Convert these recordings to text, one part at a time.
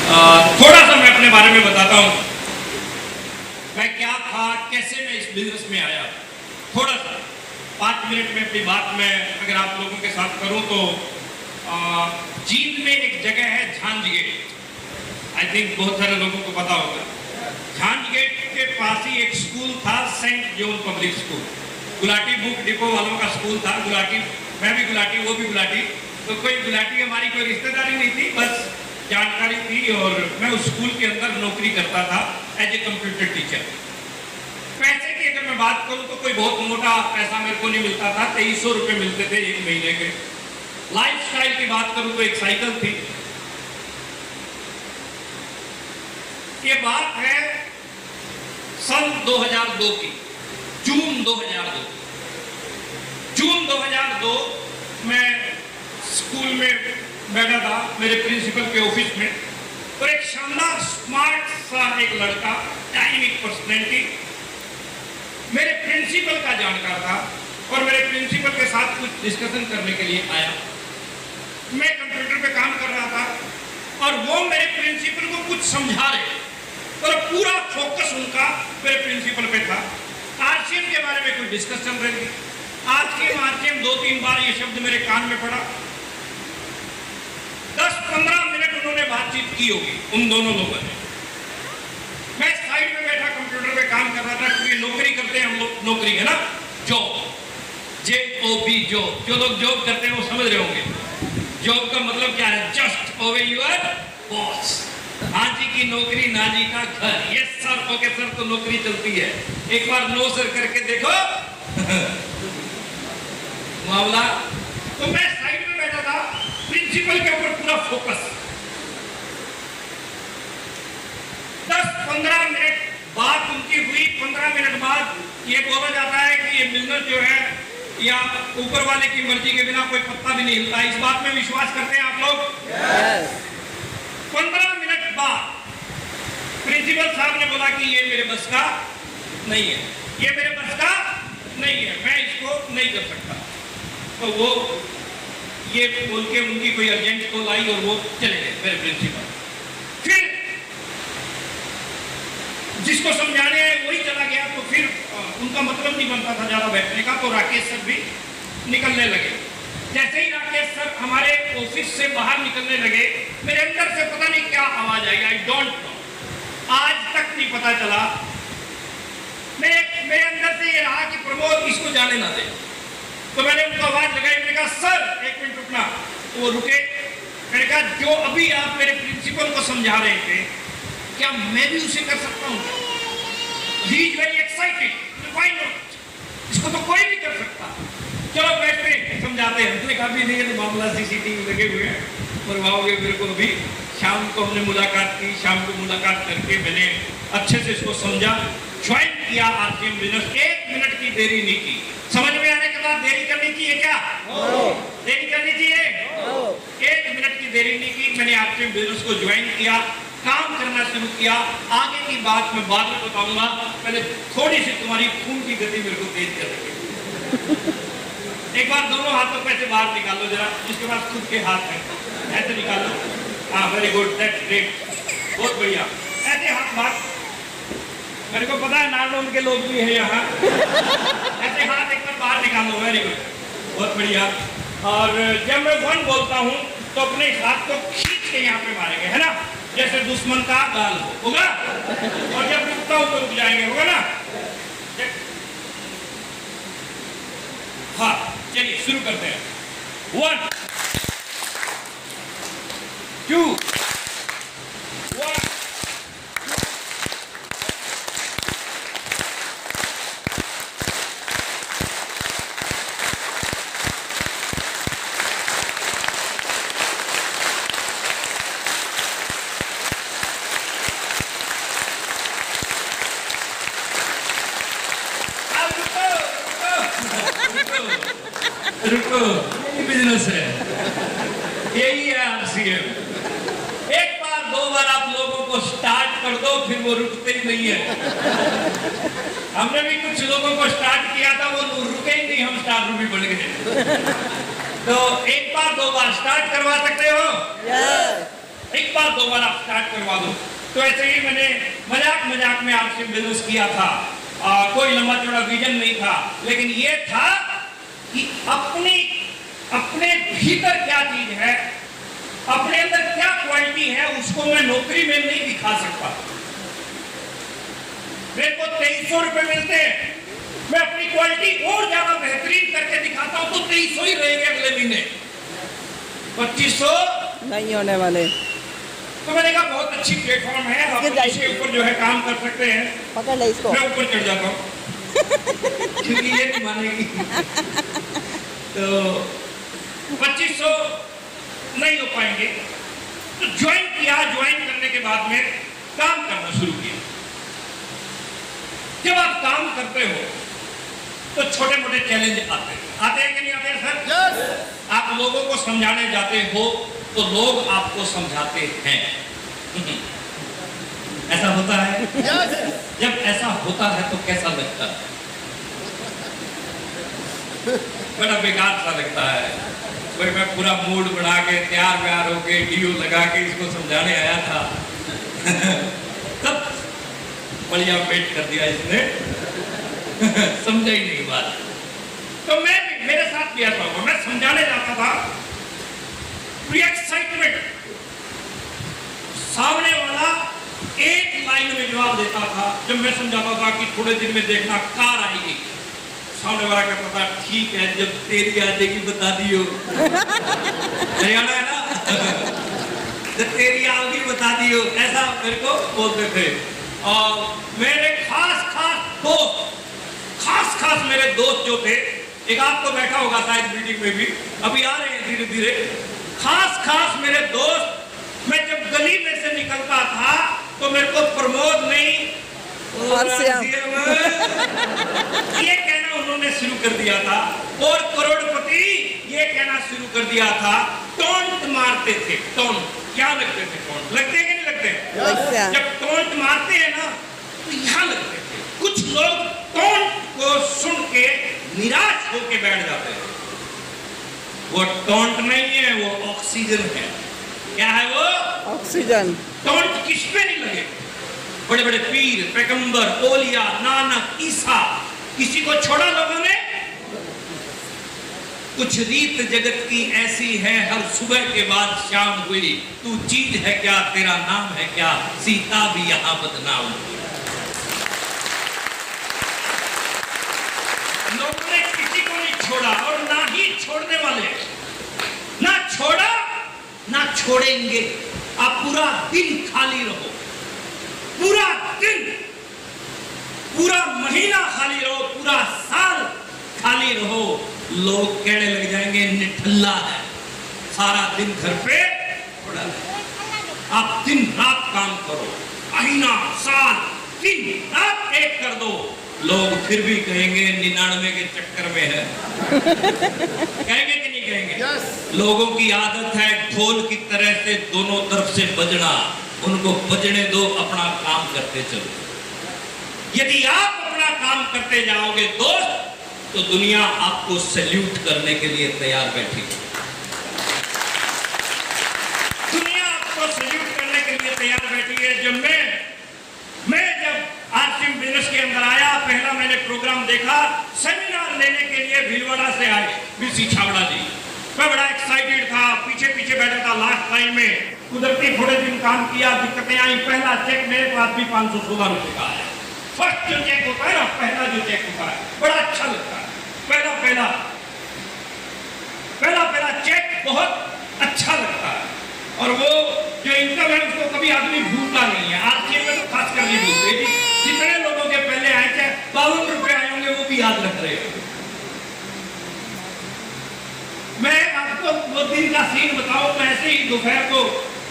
थोड़ा सा मैं अपने बारे में बताता हूँ, मैं क्या था, कैसे मैं इस बिजनेस में आया। थोड़ा सा 5 मिनट में अपनी बात में अगर आप लोगों के साथ करूँ तो जींद में एक जगह है झांझ गेट, आई थिंक बहुत सारे लोगों को पता होगा। झांझ गेट के पास ही एक स्कूल था, Saint John Public School, Gulati book depot वालों का स्कूल था। गुलाटी, मैं भी गुलाटी, वो भी गुलाटी, तो कोई गुलाटी हमारी कोई रिश्तेदारी नहीं थी, बस जानकारी थी। और मैं उस स्कूल के अंदर नौकरी करता था एज ए कंप्यूटर टीचर। पैसे की अगर मैं बात करूं तो कोई बहुत मोटा पैसा मेरे को नहीं मिलता था, 2300 रुपये मिलते थे एक महीने के। लाइफस्टाइल की बात करूं तो एक साइकिल थी। ये बात है सन 2002 की, जून 2002। जून 2002 मैं स्कूल में बैठा था मेरे प्रिंसिपल के ऑफिस में, और एक शानदार स्मार्ट सा एक लड़का, डायनेमिक पर्सनैलिटी, मेरे प्रिंसिपल का जानकार था और मेरे प्रिंसिपल के साथ कुछ डिस्कशन करने के लिए आया। मैं कंप्यूटर पे काम कर रहा था और वो मेरे प्रिंसिपल को कुछ समझा रहे और पूरा फोकस उनका मेरे प्रिंसिपल पे था। आरसीएम के बारे में कुछ डिस्कस चल रही थी। आरसीएम 2-3 बार ये शब्द मेरे कान में पड़ा। 10-15 मिनट उन्होंने बातचीत की होगी उन दोनों लोगों ने। मैं साइड में बैठा कंप्यूटर पे काम कर रहा था, क्योंकि नौकरी करते हैं हम लोग, नौकरी है ना, जॉब, JOB, जॉब। जो लोग जॉब करते हैं वो समझ रहे होंगे जॉब का मतलब क्या है, जस्ट ओबे योर बॉस। हाँ जी की नौकरी, ना जी का घर। यस सर, ओके सर, तो नौकरी चलती है। एक बार नो सर करके देखो मामला। तो मैं साइड में बैठा था, प्रिंसिपल के ऊपर पूरा फोकस। 10-15 मिनट बात उनकी हुई। 15 मिनट बाद ये बोला जाता है कि ये बिजनेस जो है, या ऊपर वाले की मर्जी के बिना कोई पत्ता भी नहीं हिलता। इस बात में विश्वास करते हैं आप लोग? yes. 15 मिनट बाद प्रिंसिपल साहब ने बोला कि ये मेरे बस का नहीं है, ये मेरे बस का नहीं है, मैं इसको नहीं कर सकता। तो वो ये बोल के उनकी कोई अर्जेंट कॉल आई और वो चले गए मेरे प्रिंसिपल। फिर जिसको समझाने आए वही चला गया, तो फिर उनका मतलब नहीं बनता था ज्यादा बैठने का, तो राकेश सर भी निकलने लगे। जैसे ही राकेश सर हमारे ऑफिस से बाहर निकलने लगे, मेरे अंदर से पता नहीं क्या आवाज आई, आई डोंट नो, आज तक नहीं पता चला। मेरे अंदर से ये रहा कि प्रमोद इसको जाने ना दे। तो मैंने उनको आवाज लगाई, मैंने कहा सर 1 मिनट रुकना। तो वो रुके। मैंने कहा जो अभी आप मेरे प्रिंसिपल को समझा रहे थे, क्या मैं भी उसे कर सकता हूँ? He is very excited, why not, इसको तो कोई भी कर सकता। चलो बैठते हैं, समझाते हैं। उसने कहा भी नहीं है तो मामला CCTV लगे हुए हैं, मरवाओगे मेरे को। अभी शाम को हमने मुलाकात की, शाम को मुलाकात करके मैंने अच्छे से इसको समझा, ज्वाइन किया आरसीएम बिजनेस। 1 मिनट की देरी नहीं की। समझ में आने के बाद देरी करनी चाहिए क्या? देरी करनी चाहिए? 1 मिनट की देरी नहीं की। मैंने आरसीएम बिजनेस को ज्वाइन किया, काम करना शुरू किया। आगे की बात मैं बाद में बताऊंगा, पहले थोड़ी सी तुम्हारी खून की गति मेरे को तेज कर रही। एक बार दोनों हाथों पे से बाहर निकालो जरा, जिसके पास खुद के हाथ है ऐसे निकालो। हाँ, वेरी गुड, दैट्स ग्रेट, बहुत बढ़िया। ऐसे हाथ बाहर, मेरे को पता है नारनौल के लोग भी हैं यहाँ। ऐसे हाथ एक बार बाहर निकालो, वेरी गुड, बहुत बढ़िया। और जब मैं 1 बोलता हूँ तो अपने हाथ को खींच के यहाँ पे मारेंगे, है ना, जैसे दुश्मन का गाल होगा। और जब रुकता हूं तो रुक जाएंगे, होगा ना? हाँ, चलिए शुरू करते हैं। 1 2 1 रुको, बिजनेस है, यही है आरसीएम। 1 बार 2 बार आप लोगों को स्टार्ट कर दो, फिर वो रुकते ही नहीं है। हमने भी कुछ लोगों को स्टार्ट किया था, वो रुके ही नहीं, हम स्टार भी बढ़ गए। तो 1 बार 2 बार स्टार्ट करवा सकते हो? एक बार दो बार आप स्टार्ट करवा दो। तो ऐसे ही मैंने मजाक में आपसे बिजनेस किया था। कोई लंबा चौड़ा विजन नहीं था, लेकिन ये था कि अपने भीतर क्या चीज है, अपने अंदर क्या क्वालिटी है, उसको मैं नौकरी में नहीं दिखा सकता। मेरे को 2300 रुपए मिलते हैं, मैं अपनी क्वालिटी और ज्यादा बेहतरीन करके दिखाता हूं तो 2300 ही रहेंगे अगले महीने, 2500 नहीं होने वाले। तो मैंने कहा बहुत अच्छी प्लेटफॉर्म है, आप इसके ऊपर जो है काम कर सकते हैं। पकड़ ले इसको। मैं ऊपर चढ़ जाता हूँ क्योंकि ये नहीं मानेगी। तो 2500 नहीं हो पाएंगे, तो ज्वाइन किया। ज्वाइन करने के बाद में काम करना शुरू किया। जब आप काम करते हो तो छोटे मोटे चैलेंज आते हैं कि नहीं आते हैं सर? yes. आप लोगों को समझाने जाते हो तो लोग आपको समझाते हैं। ऐसा होता है yes. जब ऐसा होता है तो कैसा लगता है? बड़ा बेकार सा लगता है। भाई मैं पूरा मूड बना के तैयार व्यार होके डीओ लगा के इसको समझाने आया था तब बढ़िया वेट कर दिया इसने समझा ही नहीं बात। तो मैं भी, मेरे साथ भी ऐसा हुआ। मैं समझाने जाता था, एक्साइटमेंट, सामने वाला एक लाइन में जवाब देता था। जब मैं समझाता था कि थोड़े दिन में देखना कार आएगी, सामने वाला कहता था ठीक है, जब तेरी आ जाएगी बता दियो। हरियाणा है ना जब तेरी आओगी बता दियो, ऐसा मेरे को बोलते थे। और मेरे खास मेरे दोस्त जो थे, एक आपको बैठा होगा शायद मीटिंग में भी, अभी आ रहे हैं धीरे धीरे। खास मेरे दोस्त, मैं जब गली में से निकलता था तो मेरे को प्रमोद नहीं ये कहना उन्होंने शुरू कर दिया था, और करोड़पति ये कहना शुरू कर दिया था। टोंट मारते थे। टोंट क्या लगते थे? टोंट लगते हैं कि नहीं लगते? जब टोंट मारते हैं ना तो यहाँ लगते थे। कुछ लोग टोंट को सुन के निराश होके बैठ जाते हैं। वो टोंट नहीं है, वो ऑक्सीजन है। क्या है वो? ऑक्सीजन। टोंट किस पे नहीं लगे? बड़े बड़े पीर, पैगंबर, ओलिया, नानक, ईसा, किसी को छोड़ा लोगों ने? कुछ रीत जगत की ऐसी है, हर सुबह के बाद शाम हुई। तू चीज है क्या, तेरा नाम है क्या, सीता भी यहाँ बदनाम हुई। लोगों ने किसी को नहीं छोड़ा और ना ही छोड़ने वाले। ना छोड़ा ना छोड़ेंगे। आप पूरा दिन खाली रहो, पूरा दिन, पूरा महीना खाली रहो, पूरा साल खाली रहो, लोग कहने लग जाएंगे निठल्ला है, सारा दिन घर पे पड़ा है। आप दिन रात काम करो, महीना साल दिन रात एक कर दो, लोग फिर भी कहेंगे 99 के चक्कर में है। कहेंगे कि नहीं कहेंगे? yes. लोगों की आदत है ढोल की तरह से दोनों तरफ से बजना। उनको बजने दो, अपना काम करते चलो। यदि आप अपना काम करते जाओगे दोस्त, तो दुनिया आपको सैल्यूट करने के लिए तैयार बैठी। दुनिया आपको सैल्यूट करने के लिए तैयार बैठी है। जब जब आरसीएम बिजनेस के अंदर आया, पहला मैंने प्रोग्राम देखा, सेमिनार लेने के लिए भीलवाड़ा से आए बीसी छाबड़ा जी। मैं बड़ा एक्साइटेड था, पीछे बैठा था। लास्ट टाइम में कुदरती थोड़े दिन काम किया, दिक्कतें आई। पहला चेक मेरे पास भी 516 रुपए का आया। फर्स्ट जो चेक होता है ना, पहला जो चेक होता है, बड़ा अच्छा लगता है। पहला चेक बहुत अच्छा लगता है। और वो जो इनकम है उसको कभी आदमी भूलता नहीं है। आरसीएम में तो खास कर नहीं भूलते। जितने लोगों के पहले आए थे 52 रुपए आए होंगे, वो भी याद रख रहे हो। मैं आपको वो दिन का सीन बताऊं। मैं ऐसे ही दोपहर को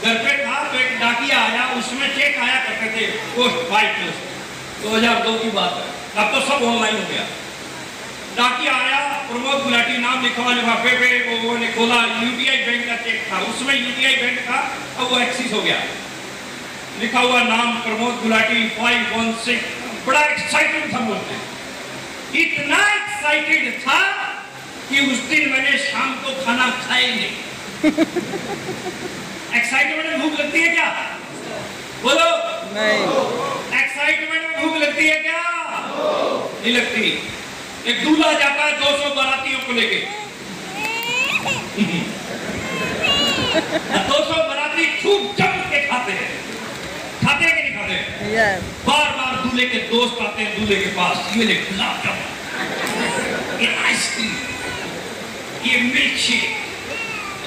घर पे था तो एक डाकिया आया, उसमें चेक आया करते थे पोस्ट 2002 की बात है। अब तो सब ऑनलाइन हो गया। डाकिया आया, प्रमोद गुलाटी नाम लिखा हुआ लिफाफे पे, वो ने खोला, यूटीआई बैंक का चेक था। उसमें यूटीआई बैंक था, अब वो एक्सिस हो गया। लिखा हुआ नाम प्रमोद गुलाटी 516। बड़ा एक्साइटेड था बोलते, इतना एक्साइटेड था कि उस दिन मैंने शाम को खाना खाए नहीं। एक्साइटमेंट में भूख लगती है क्या? बोलो। नहीं। एक्साइटमेंट में भूख लगती है क्या? नहीं लगती। एक दूल्हा जाता है 200 बारातियों को लेके 200 बाराती खूब जम के खाते हैं कि नहीं खाते? बार बार दूल्हे के दोस्त आते हैं दूल्हे के पास, ये ले गुलाब जामुन, ये आइसक्रीम, ये मिल्क शेक।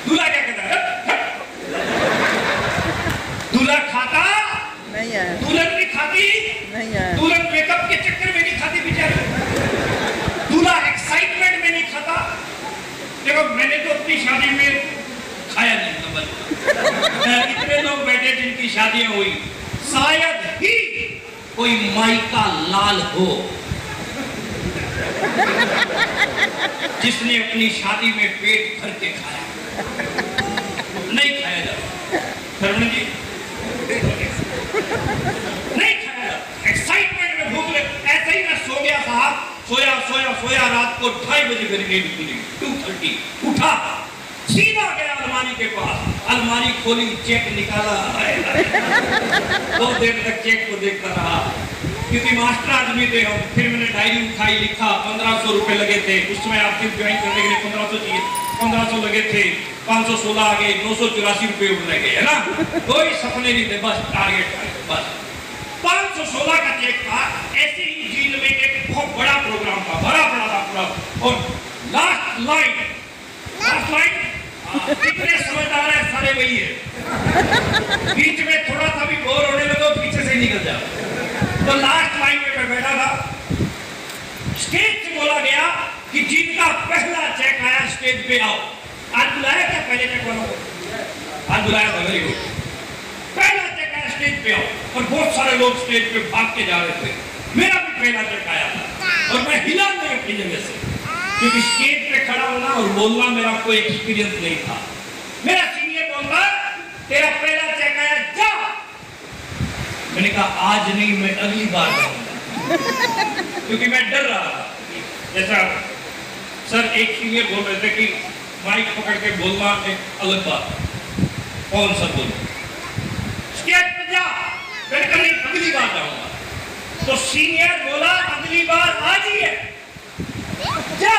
दूल्हा क्या कहता है? दूल्हा खाता नहीं है, दुल्हन भी खाती नहीं है, दुल्हन मेकअप के चक्कर में नहीं खाती बेचारी, दूल्हा एक्साइटमेंट में नहीं खाता। देखो मैंने तो अपनी शादी में खाया नहीं था, इतने लोग बैठे जिनकी शादियां हुई, शायद ही कोई माइका लाल हो जिसने अपनी शादी में पेट भर के खाया। नहीं खाया जाता शर्मण जी, नहीं खाया जाता। एक्साइटमेंट में भूख लग, ऐसे ही मैं सो गया साहब, सोया रात को 2:30 बजे मेरी नींद खुली, 2:30 उठा, सीधा गया अलमारी के पास, अलमारी खोली, चेक निकाला, बहुत देर तक चेक को देखता रहा क्योंकि मास्टर आदमी थे हम। फिर मैंने डायरी उठाई, लिखा 1500 रुपए लगे थे उस समय, आपसे ज्वाइन करने के लिए 1500 चाहिए, 1500 लगे थे, 516 आ गए, 984 रुपए उड़ गए, है ना? कोई सपने नहीं थे, बस टारगेट बस 516 का चेक था। ऐसे ही जीन में एक बहुत बड़ा प्रोग्राम था, बड़ा था पूरा, और लास्ट लाइन कितने समझदार है सारे वही है, बीच में थोड़ा सा भी बोर होने लगे पीछे से निकल जाओ। तो लास्ट लाइन में मैं बैठा था, स्टेज से बोला गया कि जिनका पहला चेक आया स्टेज पे आओ। आज बुलाया क्या पहले चेक वालों को? आज बुलाया था, वेरी गुड। पहला चेक आया स्टेज पे आओ, और बहुत सारे लोग स्टेज पे भाग के जा रहे थे। मेरा भी पहला चेक आया था और मैं हिला नहीं अपनी जगह से, क्योंकि स्टेज पे खड़ा होना और बोलना मेरा कोई एक्सपीरियंस नहीं था। मेरा सीनियर बोलता, तेरा पहला चेक आया, जा। मैंने कहा आज नहीं, मैं अगली बार जाऊंगा, क्योंकि मैं डर रहा था। जैसा सर एक सीनियर बोल रहे थे कि माइक पकड़ के बोलना एक अलग बात, कौन सा बोलो, स्टेज पे जा। मैंने कहा नहीं, अगली बार जाऊंगा। तो सीनियर बोला अगली बार आज ही है, जा।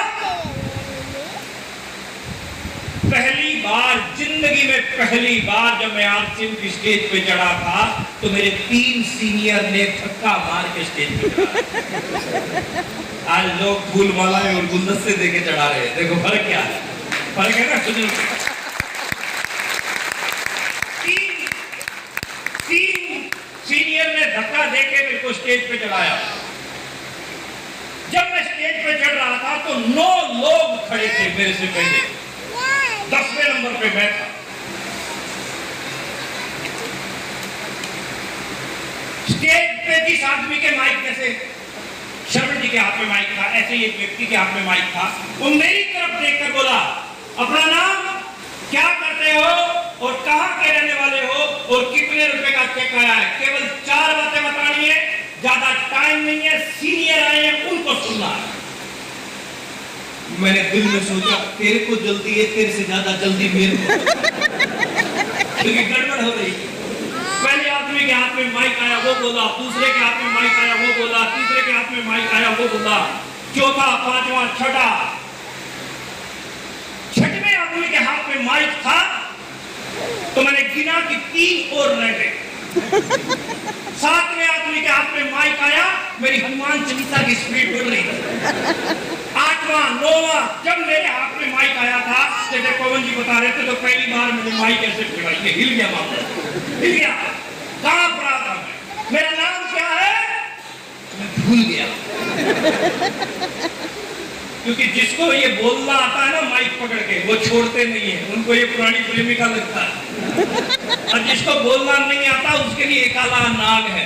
पहली बार जिंदगी में, पहली बार जब मैं आरसीएम की स्टेज पे चढ़ा था तो मेरे 3 सीनियर ने धक्का मार के स्टेज पे चढ़ा। आज लोग फूल मालाएं और गुलदस्ते देके चढ़ा रहे हैं। देखो फर्क क्या है, फर्क है ना? तीन सीनियर ने धक्का देके मेरे को स्टेज पे चढ़ाया। जब मैं स्टेज पे चढ़ रहा था तो 9 लोग खड़े थे मेरे से पहले, 10वें नंबर पे मैं था। स्टेज पे जिस आदमी के माइक, जैसे शर्मण जी के हाथ में माइक था, ऐसे ही एक व्यक्ति के हाथ में माइक था, वो मेरी तरफ देखकर बोला, अपना नाम, क्या करते हो और कहां के रहने वाले हो और कितने रुपए का चेक आया है। केवल 4 बातें बतानी है, ज्यादा टाइम नहीं है, सीनियर आए हैं उनको सुनना है। मैंने दिल में सोचा, तेरे को जल्दी है, तेरे से ज्यादा जल्दी मेरे को, क्योंकि गड़बड़ हो रही। पहले आदमी के हाथ में माइक आया, वो बोला, दूसरे के हाथ में माइक आया, वो बोला, तीसरे के हाथ में माइक आया, वो बोला, चौथा, पांचवा, छठा, 6वें आदमी के हाथ में माइक था तो मैंने गिना कि 3 और रह गए। 7वें आदमी के हाथ में माइक आया, मेरी हनुमान चालीसा की स्पीड बढ़ रही थी। 8वां, 9वां, जब मेरे हाथ में माइक आया था, जैसे पवन जी बता रहे थे, तो पहली बार मैंने माइक ऐसे पकड़ा, ये हिल गया, मामला हिल गया, कांप रहा था मैं। मेरा नाम क्या है मैं भूल गया, क्योंकि जिसको ये बोलना आता है ना माइक पकड़ के, वो छोड़ते नहीं है, उनको ये पुरानी फिल्म का लगता है। और जिसको बोलना नहीं आता उसके लिए एक काला नाग है।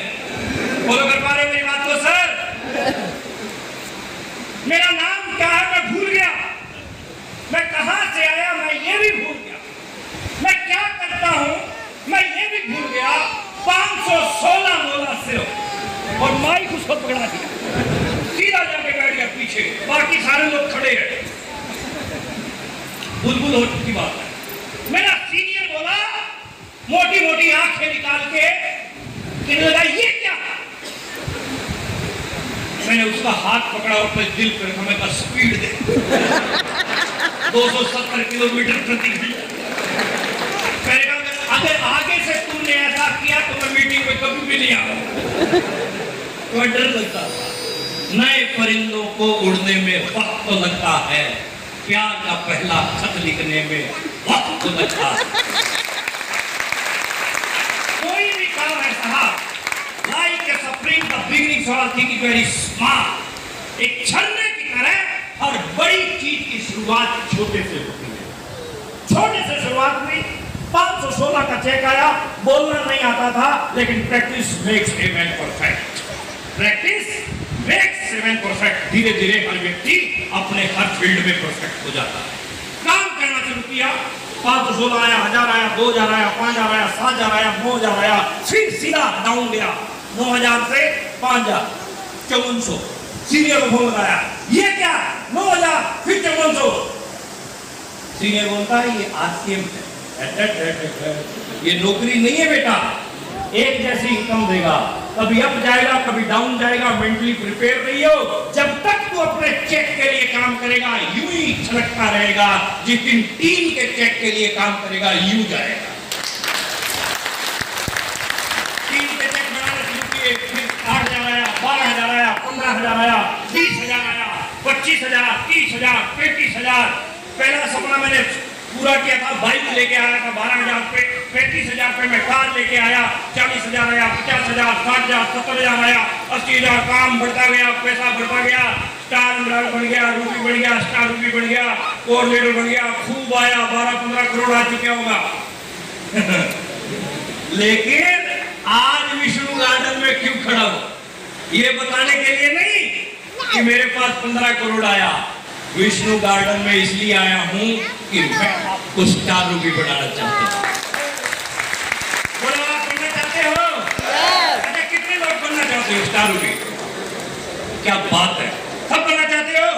फॉलो कर पा रहे मेरी बात को सर? मेरा नाम क्या है मैं भूल गया, मैं कहां से आया मैं ये भी भूल गया, मैं क्या करता हूं मैं ये भी भूल गया। 516 बोला सिर्फ, और माइक उसको पकड़ा दिया, सीधा जाके बैठ गया पीछे, बाकी सारे लोग खड़े हैं। बुलबुल हो चुकी बात है। मेरा सीनियर बोला मोटी मोटी आंखें निकाल के कहने लगा ये क्या। मैंने उसका हाथ पकड़ा और अपने दिल पर रखा। मैं कहा स्पीड दे 270 किलोमीटर प्रति घंटा। मैंने कहा अगर आगे से तुमने ऐसा किया तो मैं मीटिंग में कभी भी नहीं आऊंगा। तो डर लगता था। नए परिंदों को उड़ने में वक्त तो लगता है, प्यार का पहला खत लिखने में वक्त तो लगता है। कोई भी काम है साहब, like a spring the beginnings of all things very small. एक झरने की तरह हर बड़ी चीज की शुरुआत छोटे से होती है। छोटे से शुरुआत हुई, 516 का चेक आया, बोलना नहीं आता था, लेकिन practice makes a man perfect. Practice makes a man perfect. धीरे धीरे हर व्यक्ति अपने हर फील्ड में परफेक्ट हो जाता है। काम करना शुरू किया, 516 आया, 1000 आया, 2000 आया, 5000 आया, 7000 आया, 9000 आया, फिर सीधा डाउन गया 9000 से 5000, 5400। सीनियर को फोन लगाया, ये क्या 9000 फिर 5400। सीनियर बोलता है ये आरसीएम है, ये नौकरी नहीं है बेटा, एक जैसी इनकम देगा, कभी अप जाएगा कभी डाउन जाएगा, मेंटली प्रिपेयर रहियो। जब तक तू अपने चेक के लिए काम करेगा यूं ही छलकता रहेगा, जिस दिन टीम के चेक के लिए काम करेगा यूं जाएगा। टीम के चेक बनाने शुरू किए, फिर 8000 आया, 12000 आया, 15000 आया, 20000 आया, 25000, 30000, 35000। पहला सपना मैंने पूरा किया था, बाइक लेके आया था 12000 पे, 35000 पे मैं कार लेके आया, 40000 आया, 50000, 60000, 70000 आया, 80000। काम बढ़ता गया, पैसा बढ़ता गया, स्टार बन गया, रूपी बन गया, स्टार रूपी बन गया, कोऑर्डिनेटर बन गया, खूब आया, 12-15 करोड़ आ चुके होगा। लेकिन आज विष्णु गार्डन में क्यों खड़ा हूं, ये बताने के लिए नहीं कि मेरे पास 15 करोड़ आया। विष्णु गार्डन में इसलिए आया हूं कि मैं आपको स्टार रूपी बनाना चाहता हूं। बोलो आप बनना चाहते हो? अच्छा कितने लोग बनना चाहते हो स्टार रूपी? क्या बात है, सब बनना चाहते हो?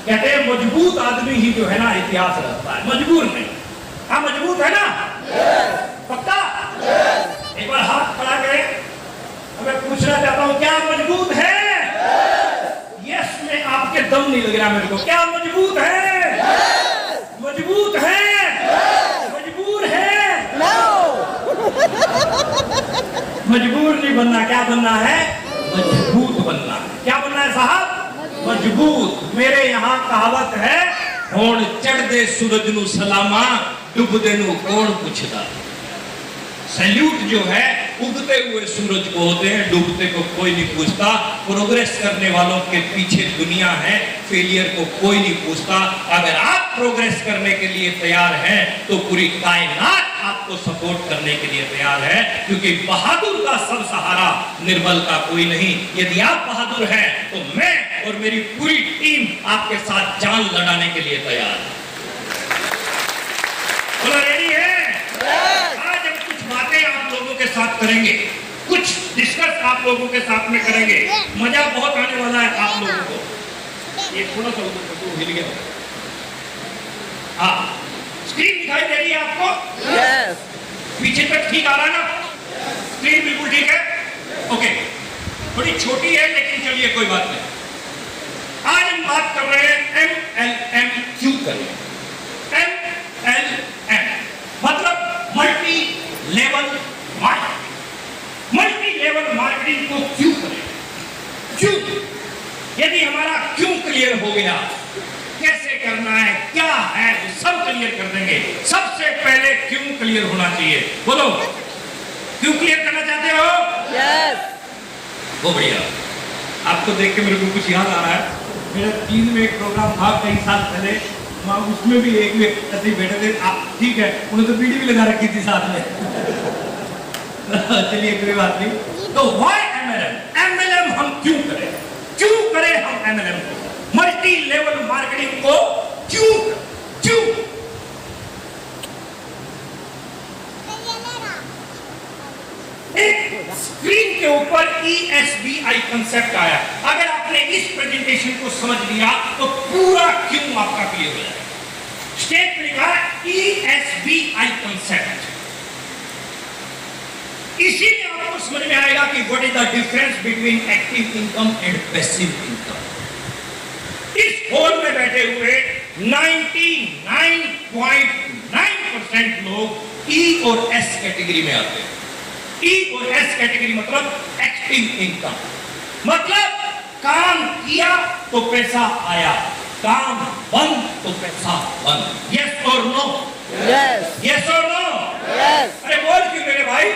कहते हैं मजबूत आदमी ही जो है ना इतिहास रचता है, मजबूर नहीं। हाँ मजबूत है ना? पक्का? एक बार हाथ खड़ा करें। मैं पूछना चाहता हूं क्या मजबूत है? यस में आपके दम नहीं लग रहा मेरे को। क्या मजबूत है? मजबूत है? मजबूर है? मजबूर नहीं बनना, क्या बनना है? मजबूत बनना। क्या बनना है साहब? मजबूत। मेरे यहाँ कहावत है, होण चढ़ दे सूरज नू सलामा, डूबदे नू कौन पूछदा। सैल्यूट जो है उगते हुए सूरज को होते हैं, डूबते को कोई नहीं पूछता। प्रोग्रेस करने वालों के पीछे दुनिया है, फेलियर को कोई नहीं पूछता। अगर आप प्रोग्रेस करने के लिए तैयार हैं तो पूरी कायनात आपको सपोर्ट करने के लिए तैयार है, क्योंकि बहादुर का सब सहारा निर्बल का कोई नहीं। यदि आप बहादुर हैं तो मैं और मेरी पूरी टीम आपके साथ जान लड़ाने के लिए तैयार है। बोलो रेडी है? आज हम कुछ बातें आप लोगों के साथ करेंगे, कुछ डिस्कस आप लोगों के साथ में करेंगे। मजा बहुत आने वाला है आप लोगों को। ये थोड़ा सा हिल गया। हाँ स्क्रीन दिखाई दे रही है आपको? यस। पीछे तक ठीक आ रहा है ना? स्क्रीन बिल्कुल ठीक है? ओके। थोड़ी छोटी है लेकिन चलिए कोई बात नहीं। आज हम बात कर रहे हैं MLM करें। MLM मतलब multi level marketing. Multi level marketing को क्यों करें? क्यों? यदि हमारा क्यों क्लियर हो गया, कैसे करना है, क्या है, सब क्लियर कर देंगे। सबसे पहले क्यों क्लियर होना चाहिए, बोलो क्यों क्लियर करना चाहते हो? यस। वो बढ़िया। आपको देख के मेरे को कुछ याद आ रहा है। मेरा 3 में एक प्रोग्राम था कई साल पहले, वहाँ उसमें भी एक ऐसे बैठे थे आप, ठीक है, उन्होंने तो बीड़ी भी लगा रखी थी साथ में। चलिए कोई बात नहीं। तो व्हाई MLM? MLM हम क्यों करें? क्यों करें हम MLM को? मल्टी लेवल मार्केटिंग को क्यों? क्यों? एक स्क्रीन के ऊपर ESBI कंसेप्ट आया। अगर आपने इस प्रेजेंटेशन को समझ लिया तो पूरा क्यों आपका क्लियर हो जाएगा। स्टेट पे लिखा है ESBI कंसेप्ट। इसीलिए आपको समझ में आएगा कि what is the difference between active income and passive income. इस हॉल में बैठे हुए 99.9% लोग E और S कैटेगरी में आते हैं। E और S कैटेगरी मतलब एक्टिव इनकम, मतलब काम किया तो पैसा आया, काम बंद तो पैसा बंद। यस और नो? यस यस और नो? यस अरे बोल क्यों मेरे भाई?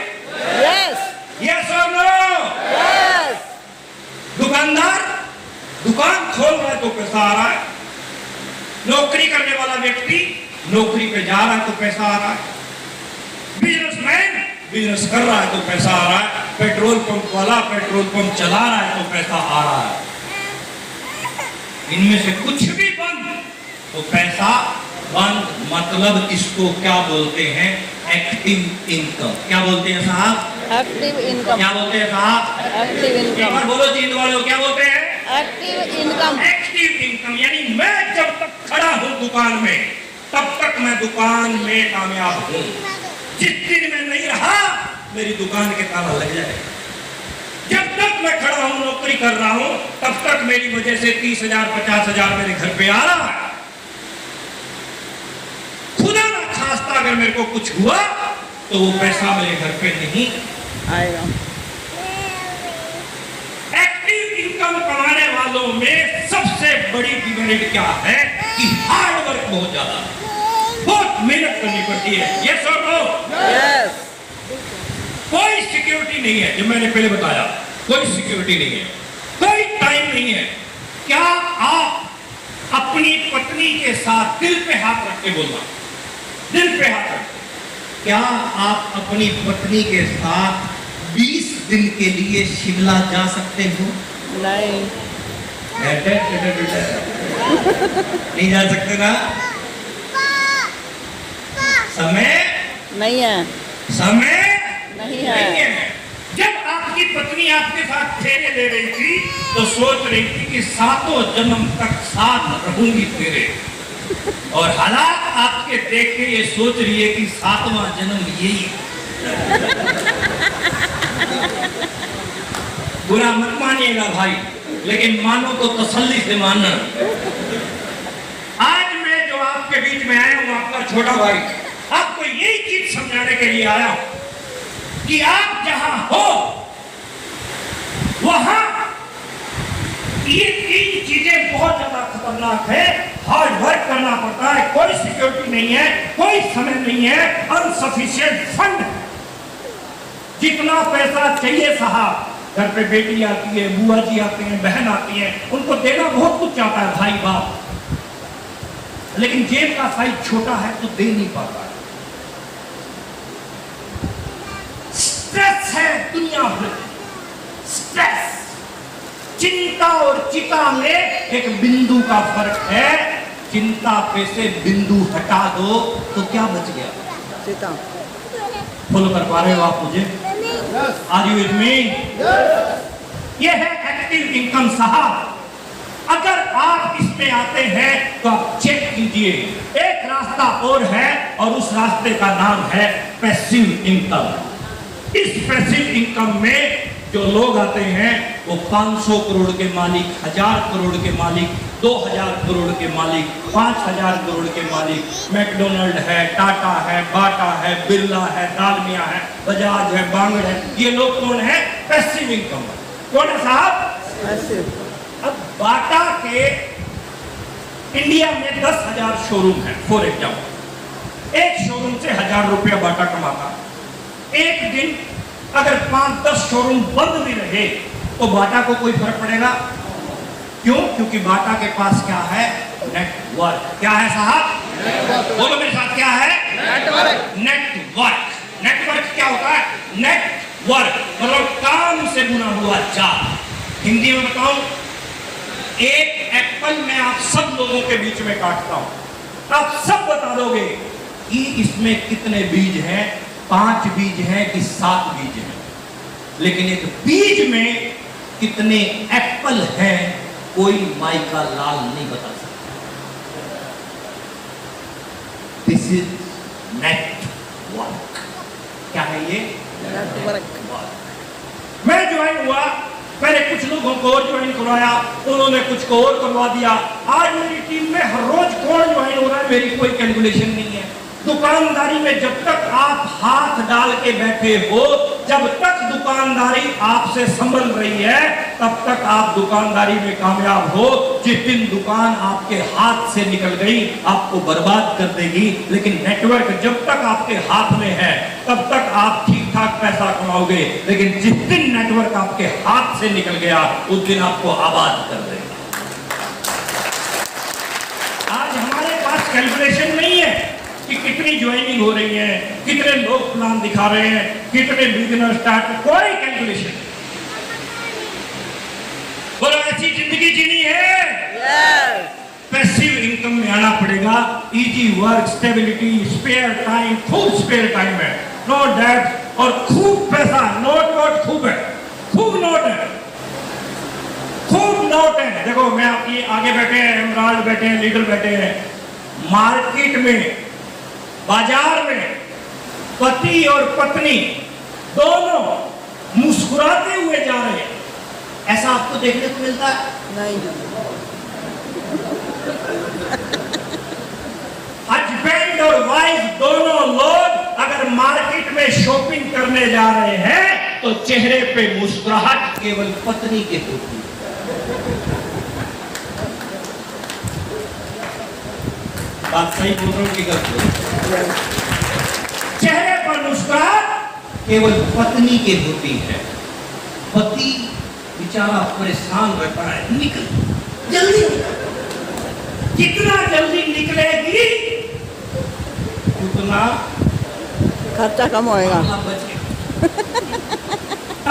यस यस और नो? यस। दुकानदार दुकान खोल रहा है तो पैसा आ रहा है, नौकरी करने वाला व्यक्ति नौकरी पे जा रहा है तो पैसा आ रहा है, बिजनेसमैन बिजनेस कर रहा है तो पैसा आ रहा है, पेट्रोल पंप वाला पेट्रोल पंप चला रहा है तो पैसा आ रहा है। इनमें से कुछ भी बंद तो पैसा बंद, मतलब इसको क्या बोलते हैं? Active income. क्या बोलते हैं साहब? Active income. क्या बोलते हैं साहब? एक्टिव एक इनकम। बार बोलो जींद वालों, क्या बोलते हैं? Active income. एक्टिव इनकम यानी मैं जब तक खड़ा हूं दुकान में तब तक मैं दुकान में कामयाब हूं। जिस दिन मैं नहीं रहा मेरी दुकान के ताला लग जाए। जब तक मैं खड़ा हूं नौकरी कर रहा हूं तब तक मेरी वजह से 30,000 50,000 मेरे घर पे आ रहा है। खुदा ना खास्ता अगर मेरे को कुछ हुआ तो वो पैसा मेरे घर पे नहीं आएगा। एक्टिव इनकम कमाने वालों में सबसे बड़ी डिमेरिट क्या है कि हार्ड वर्क बहुत ज्यादा, बहुत मेहनत करनी पड़ती है। यस और नो? यस। कोई सिक्योरिटी नहीं है, जो मैंने पहले बताया, कोई सिक्योरिटी नहीं है, कोई टाइम नहीं है। क्या आप अपनी पत्नी के साथ दिल पे हाथ रख के बोलना, दिल पे हाथ रख, क्या आप अपनी पत्नी के साथ 20 दिन के लिए शिमला जा सकते हो? नहीं। नहीं जा सकते ना? समय नहीं है। समय नहीं नहीं है। है। जब आपकी पत्नी आपके साथ फेरे ले रही थी तो सोच रही थी कि 7 जन्म तक साथ रहूंगी तेरे, और हालात आपके देख के ये सोच रही है कि 7वां जन्म यही है। बुरा मत मानिएगा भाई, लेकिन मानो तो तसल्ली से मानना। आज मैं जो आपके बीच में आया हूं, आपका छोटा भाई, आपको यही चीज समझाने के लिए आया हूं कि आप जहां हो वहां ये 3 चीजें बहुत ज्यादा खतरनाक है। हार्ड वर्क करना पड़ता है, कोई सिक्योरिटी नहीं है, कोई समय नहीं है, अनसफिशिएंट फंड। जितना पैसा चाहिए साहब, घर पे बेटी आती है, बुआ जी आते हैं, बहन आती है, उनको देना बहुत कुछ चाहता है भाई बाप, लेकिन जेब का साइज छोटा है तो दे नहीं पाता है। स्ट्रेस है दुनिया भर, स्ट्रेस, चिंता और चिता में एक बिंदु का फर्क है। चिंता पे से बिंदु हटा दो तो क्या बच गया? चिता। फॉलो कर पा रहे हो आप मुझे? Are you with me? ये है एक्टिव इनकम साहब। अगर आप इसमें आते हैं तो आप चेक कीजिए, एक रास्ता और है और उस रास्ते का नाम है पैसिव इनकम। इस पैसिव इनकम में जो लोग आते हैं वो 500 करोड़ के मालिक, 1000 करोड़ के मालिक, 2000 करोड़ के मालिक, 5000 करोड़ के मालिक, मैकडोनल्ड है, टाटा है, बाटा है, बिरला है, दालमिया है, बजाज है, बांगड़ है। ये लोग कौन है? Passive income. कौन है साहब? पैसिव। अब बाटा के इंडिया में 10,000 शोरूम है। फॉर एग्जाम्पल, एक शोरूम से 1000 रुपया बाटा कमाता। एक दिन अगर 5-10 शोरूम बंद भी रहे तो बाटा को कोई फर्क पड़ेगा? क्यों? क्योंकि बाटा के पास क्या है? नेटवर्क। क्या है साहब? बोलो मेरे साथ, क्या है? नेटवर्क। नेटवर्क। नेटवर्क क्या होता है? नेटवर्क मतलब काम से बुना हुआ जाल। हिंदी में बताऊं, एक एप्पल में आप सब लोगों के बीच में काटता हूं, आप सब बता दोगे कि इसमें कितने बीज हैं, 5 बीज हैं कि 7 बीज हैं, लेकिन एक बीज में कितने एप्पल हैं कोई माई का लाल नहीं बता सकता। This is network. क्या है ये? नेटवर्क। मैं ज्वाइन हुआ, मैंने कुछ लोगों को और ज्वाइन करवाया, उन्होंने कुछ को और करवा दिया। आज मेरी टीम में हर रोज कौन ज्वाइन हो रहा है मेरी कोई कैलकुलेशन नहीं है। दुकानदारी में जब तक आप हाथ डाल के बैठे हो, जब तक दुकानदारी आपसे संभल रही है, तब तक आप दुकानदारी में कामयाब हो। जिस दिन दुकान आपके हाथ से निकल गई, आपको बर्बाद कर देगी। लेकिन नेटवर्क जब तक आपके हाथ में है, तब तक आप ठीक ठाक पैसा कमाओगे। लेकिन जिस दिन नेटवर्क आपके हाथ से निकल गया, उस दिन आपको आबाद कर देगा। आज हमारे पास कैलकुलेशन नहीं है कि कितनी ज्वाइनिंग हो रही है, कितने लोग प्लान दिखा रहे हैं, कितने बिजनेस स्टार्ट, कोई कैलकुलेशन। बोलो ऐसी जिंदगी जीनी है, पैसिव इनकम में आना पड़ेगा। Easy work, stability, spare time, खूब स्पेयर टाइम है, नो डेट और खूब पैसा। नोट खूब है, खूब नोट है, खूब नोट है। देखो मैं आपकी आगे बैठे हैं, एमराल्ड बैठे हैं, लीडर बैठे हैं। मार्केट में, बाजार में पति और पत्नी दोनों मुस्कुराते हुए जा रहे हैं, ऐसा आपको देखने को मिलता है? नहीं। हस्बैंड और वाइफ दोनों लोग अगर मार्केट में शॉपिंग करने जा रहे हैं, तो चेहरे पे मुस्कुराहट केवल पत्नी के होती है। बात सही बोल रहा हूं कि गलत? चेहरे पर मुस्कुराहट केवल पत्नी की होती है। पति बेचारा परेशान रहता है, निकल जल्दी, जितना जल्दी निकलेगी उतना खर्चा कम होएगा।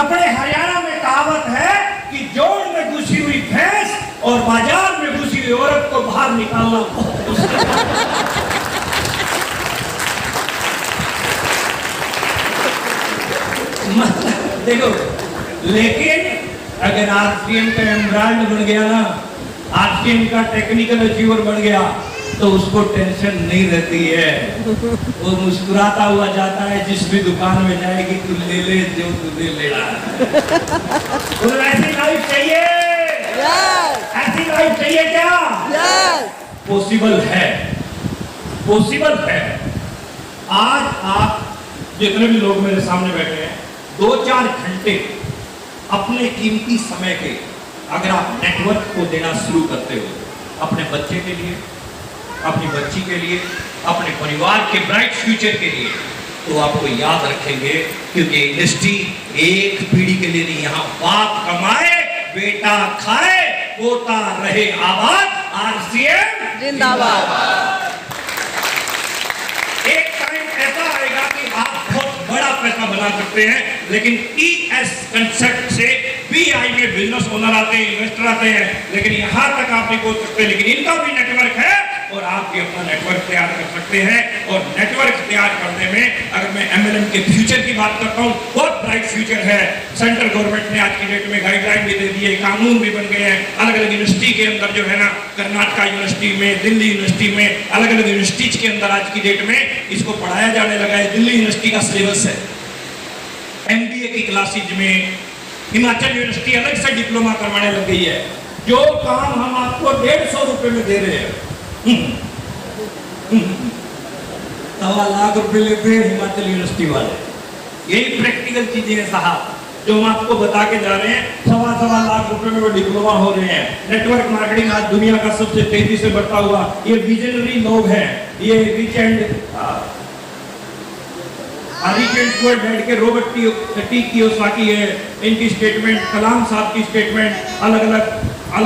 अपने हरियाणा में कहावत है कि जोड़ में घुसी हुई भैंस और बाजार में घुसी हुई औरत को बाहर निकालना बहुत मुश्किल है। देखो, लेकिन अगर आरसीएम का एमराल्ड बन गया ना, आरसीएम का टेक्निकल अचीवर बन गया, तो उसको टेंशन नहीं रहती है। वो मुस्कुराता हुआ जाता है, जिस भी दुकान में जाएगी, तू ले ले जो तुझे लेना है। तो ऐसी लाइफ चाहिए, ऐसी लाइफ चाहिए क्या? पॉसिबल है, पॉसिबल है। आज आप जितने भी लोग मेरे सामने बैठे हैं, 2-4 घंटे अपने कीमती समय के अगर आप नेटवर्क को देना शुरू करते हो, अपने बच्चे के लिए, अपनी बच्ची के लिए, अपने परिवार के ब्राइट फ्यूचर के लिए, तो आपको याद रखेंगे। क्योंकि इंडस्ट्री एक पीढ़ी के लिए नहीं, यहाँ बाप कमाए, बेटा खाए, पोता रहे आबाद। आरसीएम जिंदाबाद। एक टाइम ऐसा आएगा कि आप बहुत बड़ा पैसा बना सकते हैं, लेकिन ईएस कंसेप्ट से बीआई में बिजनेस ओनर आते हैं, इन्वेस्टर आते हैं, लेकिन यहां तक आप नहीं पहुंच सकते। लेकिन इनका भी नेटवर्क है और आप भी अपना नेटवर्क तैयार कर सकते हैं। और नेटवर्क तैयार करने में अगर मैं एमएलएम के फ्यूचर की बात करता हूं, बहुत ब्राइट फ्यूचर है। सेंट्रल गवर्नमेंट ने आज की डेट में गाइडलाइन भी दे दी है, कानून भी बन गए हैं। अलग अलग यूनिवर्सिटी के अंदर जो है ना, कर्नाटका यूनिवर्सिटी में, दिल्ली यूनिवर्सिटी में, अलग अलग यूनिवर्सिटीज के अंदर आज की डेट में इसको पढ़ाया जाने लगा है। दिल्ली यूनिवर्सिटी का सिलेबस है, एमबीए की क्लासेज में। हिमाचल यूनिवर्सिटी अलग से डिप्लोमा करवाने लग गई है। जो काम हम आपको 150 रुपए में दे रहे हैं, 1.25 लाख रुपए लेते हैं हिमाचल यूनिवर्सिटी वाले। यही प्रैक्टिकल चीजें हैं साहब, जो हम आपको बता के जा रहे हैं। 1.25 लाख रुपए में वो डिप्लोमा हो रहे हैं। नेटवर्क मार्केटिंग आज दुनिया का सबसे तेजी से बढ़ता हुआ, ये विजनरी लोग हैं। ये वीकेंड बैठ के रॉबर्ट टी कियोसाकी है, इनकी स्टेटमेंट, कलाम साहब की स्टेटमेंट, अलग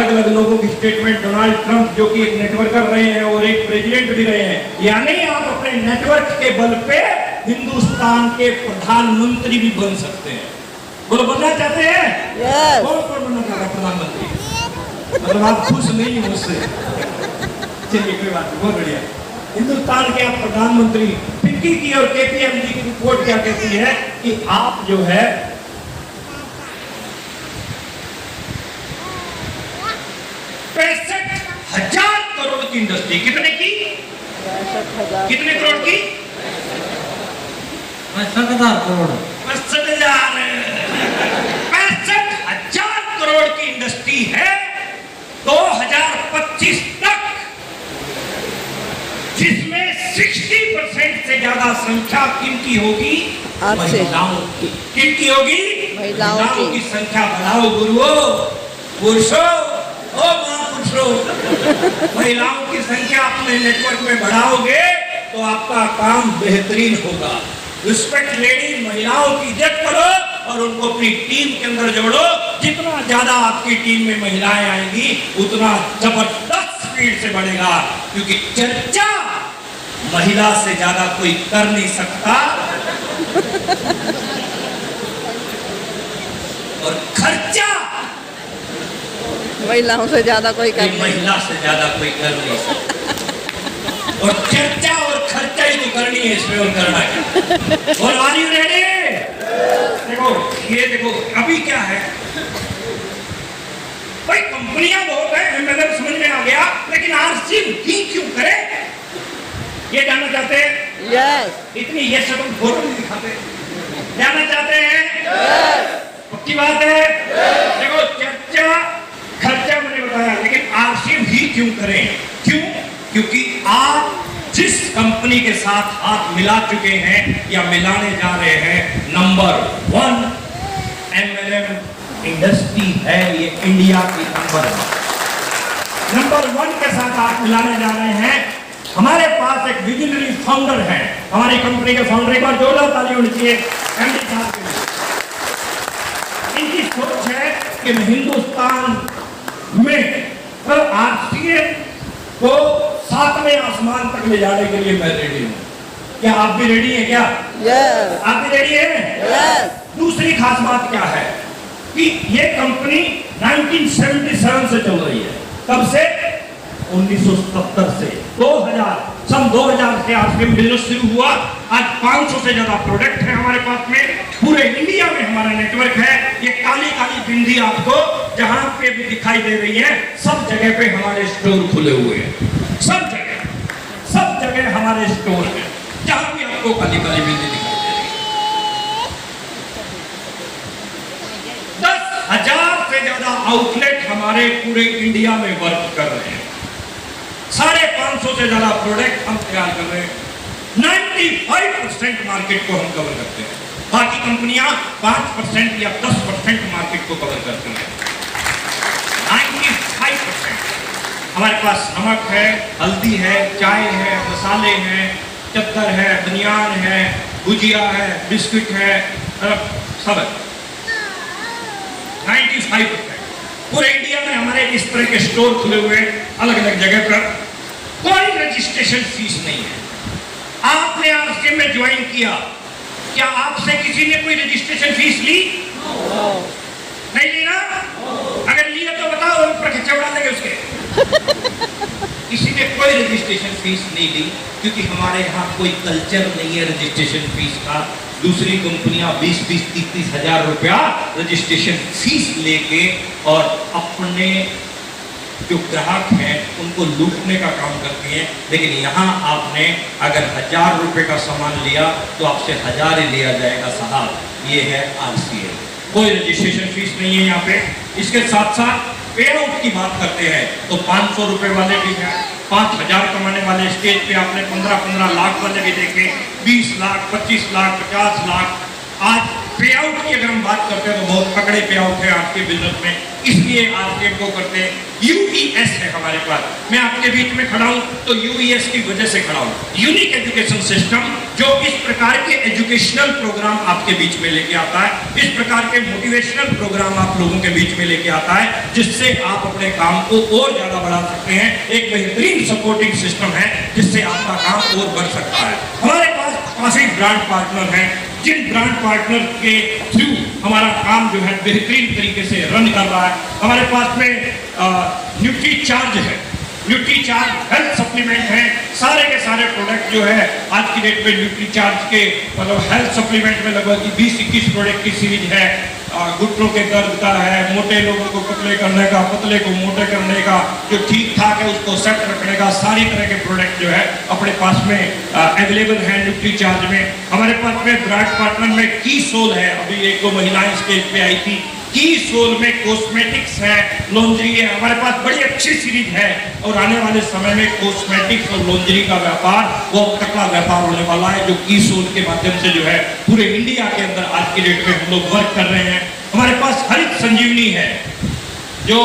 अलग लोगों की स्टेटमेंट, डोनाल्ड ट्रंप जो कि एक नेटवर्कर रहे हैं और एक प्रेसिडेंट भी रहे हैं। यानी आप अपने नेटवर्क के बल पे हिंदुस्तान के प्रधानमंत्री भी बन सकते हैं। बोलो, बनना चाहते हैं? कौन कौन बनना चाहता है प्रधानमंत्री? मतलब आप खुश नहीं हो उससे? चलिए कोई बात नहीं, बहुत बढ़िया। हिंदुस्तान के आप प्रधानमंत्री। फिक्की की और केपीएमजी की रिपोर्ट क्या कहती है कि आप जो है 65,000 करोड़ की इंडस्ट्री, कितने की? 65,000 कितने करोड़ की? 65,000 करोड़। 65,000 करोड़ की इंडस्ट्री है 2025 तक, जिसमें 60% से ज्यादा संख्या किनकी होगी? आपसे। महिलाओं की। किनकी होगी? महिलाओं की। संख्या बढ़ाओ गुरुओं, पुरुषों, ओ महापुरुषों, महिलाओं की संख्या अपने नेटवर्क में बढ़ाओगे तो आपका काम बेहतरीन होगा। रिस्पेक्ट लेडीज, महिलाओं की इज्जत करो और उनको अपनी टीम के अंदर जोड़ो। जितना ज्यादा आपकी टीम में महिलाएं आएंगी उतना जबरदस्त स्पीड से बढ़ेगा, क्योंकि चर्चा महिला से ज्यादा कोई कर नहीं सकता और खर्चा महिलाओं से ज्यादा कोई कर नहीं। महिला से ज्यादा कोई कर नहीं सकता। और चर्चा और खर्चा ही तो करनी है इसमें, और करना क्या? और आर यू रेडी? देखो ये देखो अभी क्या है भाई, कंपनियां बहुत है, एमएलएम समझ में आ गया, लेकिन आरसी ही क्यों करे? ये जानना चाहते हैं? यस। इतनी ये सब हम फोटो नहीं दिखाते, जानना चाहते हैं? पक्की बात है? देखो चर्चा खर्चा मैंने बताया, लेकिन आरसी ही क्यों करें? क्यों? क्योंकि आप जिस कंपनी के साथ हाथ मिला चुके हैं या मिलाने जा रहे हैं, नंबर 1 एमएलएम इंडस्ट्री है, ये इंडिया की नंबर 1 के साथ आप मिलाने जा रहे हैं। हमारे पास एक विजनरी फाउंडर है, हमारी कंपनी के फाउंडर, एक बार जोरदार ताली होनी चाहिए एमडी साहब के लिए। इनकी सोच है कि हिंदुस्तान में आरसीएम को 7वें आसमान तक ले जाने के लिए मैं रेडी हूं। क्या आप भी रेडी हैं? क्या यस। आप भी रेडी हैं? यस। दूसरी खास बात क्या है कि ये कंपनी 1977 से चल रही है। कब से? 1970 से 2000 से आरसीएम बिजनेस शुरू हुआ। आज 500 से ज्यादा प्रोडक्ट है हमारे पास में, पूरे इंडिया में हमारा नेटवर्क है। ये काली काली बिंदी आपको जहां पे भी दिखाई दे रही है, सब जगह पे हमारे स्टोर खुले हुए हैं। सब जगह हमारे स्टोर है, जहां भी आपको काली काली बिंदी दिखाई दे रही है। 10,000 से ज्यादा आउटलेट हमारे पूरे इंडिया में वर्क कर रहे हैं। 550 से ज्यादा प्रोडक्ट हम तैयार कर रहे हैं। 95% मार्केट को हम कवर करते हैं, बाकी कंपनियां 5% या 10% मार्केट को कवर करती हैं। 95% हमारे पास नमक है, हल्दी है, चाय है, मसाले हैं, चद्दर है, बनियान है, भुजिया है, बिस्किट है, सब है। 95% पूरे इंडिया में हमारे इस तरह के स्टोर खुले हुए अलग अलग जगह पर। कोई रजिस्ट्रेशन फीस नहीं है। आपने आरसीएम में ज्वाइन किया, क्या आपसे किसी ने कोई रजिस्ट्रेशन फीस ली? नहीं ली ना? अगर लिया तो बताओ, ऊपर खर्चा उड़ा देंगे उसके। किसी ने कोई रजिस्ट्रेशन फीस नहीं ली, क्योंकि हमारे यहाँ कोई कल्चर नहीं है रजिस्ट्रेशन फीस का। दूसरी कंपनियां 20-30 हजार रुपया रजिस्ट्रेशन फीस लेके और अपने जो ग्राहक हैं उनको लूटने का काम करती हैं। लेकिन यहाँ आपने अगर 1000 रुपए का सामान लिया तो आपसे 1000 ही लिया जाएगा साहब। ये है आरसीएम, कोई रजिस्ट्रेशन फीस नहीं है यहाँ पे। इसके साथ साथ पे आउट की बात करते हैं तो 500 रुपए वाले भी हैं, 5000 कमाने वाले स्टेज पे आपने 15-15 लाख वाले भी देखे, 20 लाख, 25 लाख, 50 लाख। आज पे आउट की अगर हम बात करते हैं तो बहुत तगड़े पे आउट है आपके बिजनेस में, इसलिए आरसीएम को करते हैं। यूईएस है हमारे पास, मैं आपके बीच में खड़ा हूं तो यूईएस की वजह से खड़ा हूं। यूनिक एजुकेशन सिस्टम, जो इस प्रकार के एजुकेशनल प्रोग्राम आपके बीच में लेके आता है, इस प्रकार के मोटिवेशनल प्रोग्राम आप लोगों के बीच में लेके आता है, जिससे आप अपने काम को और ज्यादा बढ़ा सकते हैं। एक बेहतरीन सपोर्टिंग सिस्टम है जिससे आपका काम और बढ़ सकता है। हमारे पास काफी ब्रांड पार्टनर हैं, जिन ब्रांड पार्टनर के थ्रू हमारा काम जो है बेहतरीन तरीके से रन कर रहा है। हमारे पास में न्यूट्री चार्ज है, न्यूट्रीचार्ज हेल्थ सप्लीमेंट है, सारे के सारे प्रोडक्ट जो है आज की डेट में न्यूट्रीचार्ज के मतलब हेल्थ सप्लीमेंट में लगभग 20-21 प्रोडक्ट की सीरीज है। घुटनों के दर्द का है, मोटे लोगों को पतले करने का, पतले को मोटे करने का, जो ठीक ठाक है उसको सेट रखने का, सारी तरह के प्रोडक्ट जो है अपने पास में अवेलेबल है न्यूट्रीचार्ज में। हमारे पास में ब्रांड पार्टनर में की सोल है, अभी 1-2 महिलाएं स्टेज पे आई थी। की सोल में कॉस्मेटिक्स है, लॉन्ड्री है, हमारे पास बड़ी अच्छी सीरीज है और आने वाले समय में कॉस्मेटिक्स और लॉन्ड्री का व्यापार बहुत तगड़ा व्यापार होने वाला है, जो की सोल के माध्यम से जो है पूरे इंडिया के अंदर आज की डेट में हम लोग वर्क कर रहे हैं। हमारे पास हरित संजीवनी है जो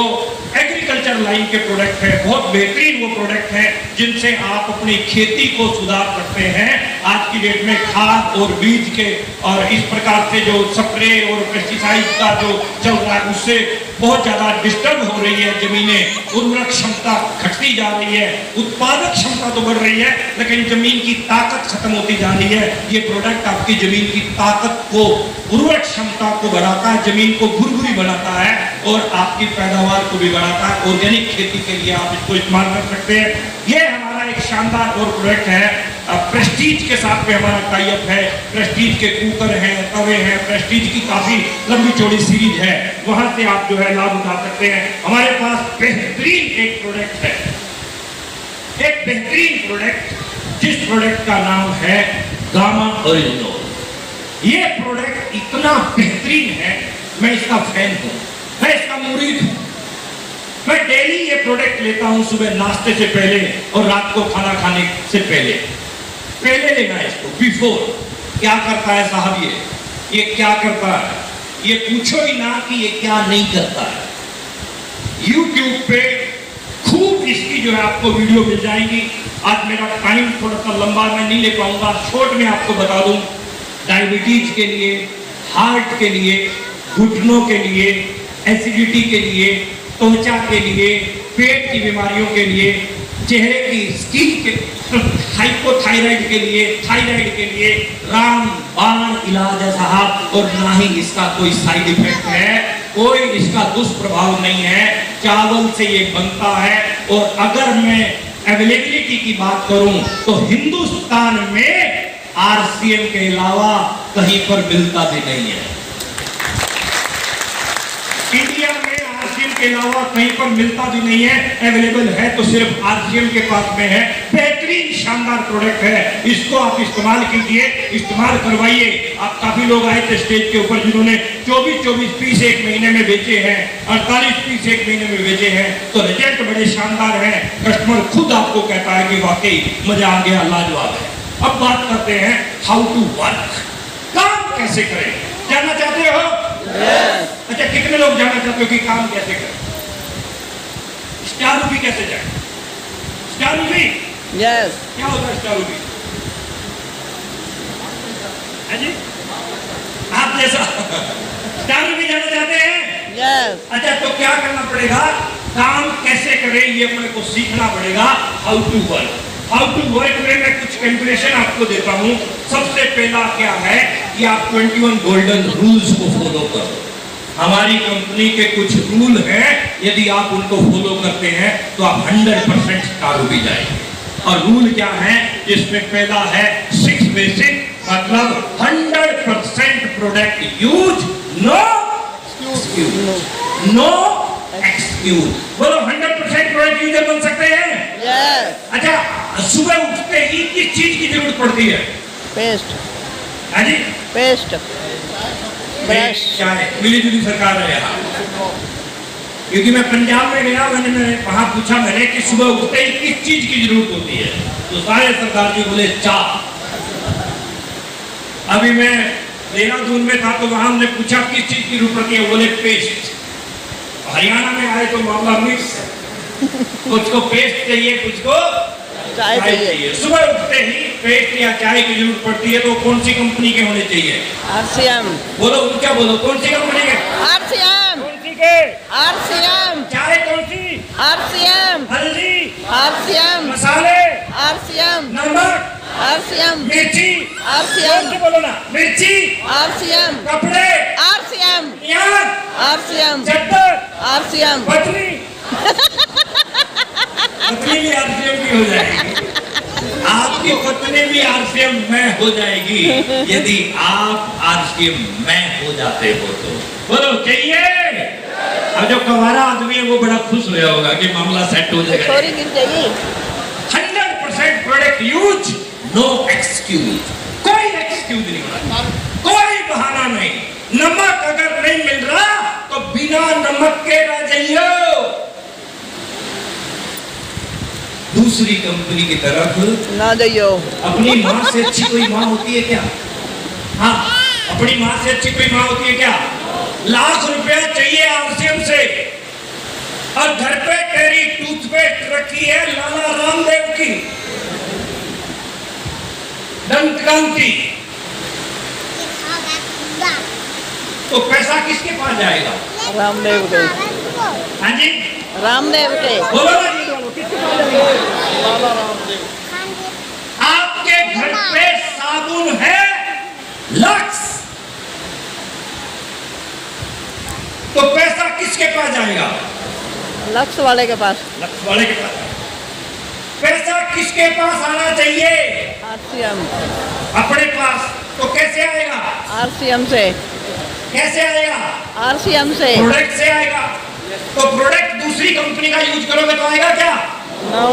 एग्रीकल्चर लाइन के प्रोडक्ट है, बहुत बेहतरीन वो प्रोडक्ट है जिनसे आप अपनी खेती को सुधार सकते हैं। आज की डेट में खाद और बीज के और इस प्रकार से जो स्प्रे और पेस्टिसाइड का जो चल रहा है उससे बहुत ज्यादा डिस्टर्ब हो रही है जमीनें, उर्वरक क्षमता घटती जा रही है, उत्पादक क्षमता तो बढ़ रही है लेकिन जमीन की ताकत खत्म होती जा रही है। ये प्रोडक्ट आपकी जमीन की ताकत को, उर्वरक क्षमता को बढ़ाता है, जमीन को भुरभुरी बनाता है और आपकी पैदावार को भी बढ़ाता है। ऑर्गेनिक खेती के लिए आप इसको इस्तेमाल कर सकते हैं। ये हमारा एक शानदार और प्रोडक्ट है। प्रेस्टीज के साथ में हमारा टाई अप है, प्रेस्टीज के कुकर हैं, तवे हैं, प्रेस्टीज की काफी लंबी चौड़ी सीरीज है, वहां से आप जो है लाभ उठा सकते हैं। हमारे पास बेहतरीन एक प्रोडक्ट है, एक बेहतरीन प्रोडक्ट जिस प्रोडक्ट का नाम है गामा ओरिजिनल। ये प्रोडक्ट इतना बेहतरीन है, मैं इसका फैन हूं, मैं इसका मुरीद हूं। मैं डेली ये प्रोडक्ट लेता हूं, सुबह नाश्ते से पहले और रात को खाना खाने से पहले लेना है इसको, बिफोर। क्या करता है साहब ये क्या करता है, ये पूछो ही ना कि ये क्या नहीं करता है। YouTube पे खूब इसकी जो है आपको वीडियो मिल जाएंगी। आज मेरा टाइम थोड़ा सा लंबा मैं नहीं ले पाऊंगा, शॉर्ट में आपको बता दूं। डायबिटीज के लिए, हार्ट के लिए, घुटनों के लिए, एसिडिटी के लिए, त्वचा के लिए, पेट की बीमारियों के लिए, चेहरे की स्किन के, हाइपोथायराइड के लिए, थायराइड के लिए रामबाण इलाज है साहब। और ना ही इसका कोई साइड इफेक्ट है, कोई इसका दुष्प्रभाव नहीं है। चावल से ये बनता है और अगर मैं अवेलेबिलिटी की बात करूं तो हिंदुस्तान में RCM के अलावा कहीं पर मिलता भी नहीं है। इंडिया में RCM के अलावा कहीं पर मिलता भी नहीं है, अवेलेबल है तो सिर्फ RCM के पास में है। बेहतरीन शानदार प्रोडक्ट है, इसको आप इस्तेमाल कीजिए, इस्तेमाल करवाइए। आप काफी लोग आए थे स्टेज के ऊपर जिन्होंने 24 पीस एक महीने में बेचे हैं, 48 पीस एक महीने में बेचे हैं, तो रिजल्ट बड़े शानदार है। कस्टमर खुद आपको कहता है कि वाकई मजा आ गया, लाजवाब है। अब बात करते हैं हाउ टू वर्क, काम कैसे करें, जानना चाहते हो? अच्छा, कितने लोग जानना चाहते हो कि काम कैसे करें? स्टार रूपी कैसे जाए? स्टार रूपी यस, क्या होता है स्टार रूपी? है जी, आप जैसा स्टार रूपी जाना चाहते हैं? यस। अच्छा, तो क्या करना पड़ेगा, काम कैसे करें ये अपने को सीखना पड़ेगा। How to work, how to work में मैं कुछ कैलकुलेशन आपको देता हूं। सबसे पहला क्या है कि आप 21 गोल्डन रूल्स को फॉलो करो। हमारी कंपनी के कुछ रूल हैं, यदि आप उनको फॉलो करते हैं तो आप 100% स्टार रूपी जाएंगे। और रूल क्या है, जिसमें पहला है 6 बेसिक, मतलब 100% product use, no excuse, no excuse. बोलो 100% प्रोडक्ट यूजर बन सकते हैं? यस। अच्छा, सुबह उठते ही किस चीज की जरूरत पड़ती है? पेस्ट। हाँ जी, पेस्ट, ब्रश। चाय मिली जुली सरकार है यहाँ, क्योंकि मैं पंजाब में गया, मैंने वहां पूछा मैंने कि सुबह उठते ही किस चीज की जरूरत होती है, तो सारे सरदार जी बोले चाय। अभी मैं देहरादून में था तो वहां हमने पूछा किस चीज की जरूरत पड़ती है, बोले पेस्ट। हरियाणा में आए तो मामला मिक्स है, कुछ को पेस्ट चाहिए, कुछ को चाय चाहिए। सुबह उठते ही पेस्ट या चाय की जरूरत पड़ती है, तो कौन सी कंपनी के होने चाहिए? RCM। बोलो, क्या बोलो, कौन सी कंपनी के? RCM। कौन सी के? RCM। चाय कौन सी? RCM। हल्दी? RCM। मसाले? RCM। नमक? RCM। मिर्ची? RCM। कौन सी बोलो ना, मिर्ची? RCM। कपड़े? RCM। यार? RCM। चद्दर? RCM। पतली? पत्नी भी आरसीएम की हो जाएगी, आपकी पत्नी भी आरसीएम में हो जाएगी यदि आप आरसीएम में हो जाते हो तो। बोलो चाहिए। अब जो कवारा आदमी है वो बड़ा खुश हो गया होगा कि मामला सेट हो जाएगा। 100% प्रोडक्ट यूज, नो एक्सक्यूज, कोई एक्सक्यूज नहीं होना, कोई बहाना नहीं। नमक अगर नहीं मिल रहा तो बिना नमक के रह जाइयो, दूसरी कंपनी की तरफ ना जाइयो। अपनी माँ से अच्छी कोई माँ होती है क्या? हाँ, अपनी माँ से अच्छी कोई माँ होती है क्या? लाख रुपया चाहिए आरसीएम से और घर पे तेरी टूथपेस्ट रखी है लाला रामदेव की, दंतकांति, तो पैसा किसके पास जाएगा? रामदेव के। हाँ जी, रामदेव के। बोलो ना जी, बोलो किसके पास जाएगा? लाला रामदेव। आपके घर पे साबुन है लक्स, तो पैसा किसके पास जाएगा? लक्स वाले के पास। लक्स वाले के पास। पैसा किसके पास आना चाहिए? आरसीएम। अपने पास। तो कैसे आएगा? आरसीएम से। कैसे आएगा? आरसीएम से। प्रोडक्ट से आएगा। तो प्रोडक्ट दूसरी कंपनी का यूज करोगे तो आएगा क्या? नो।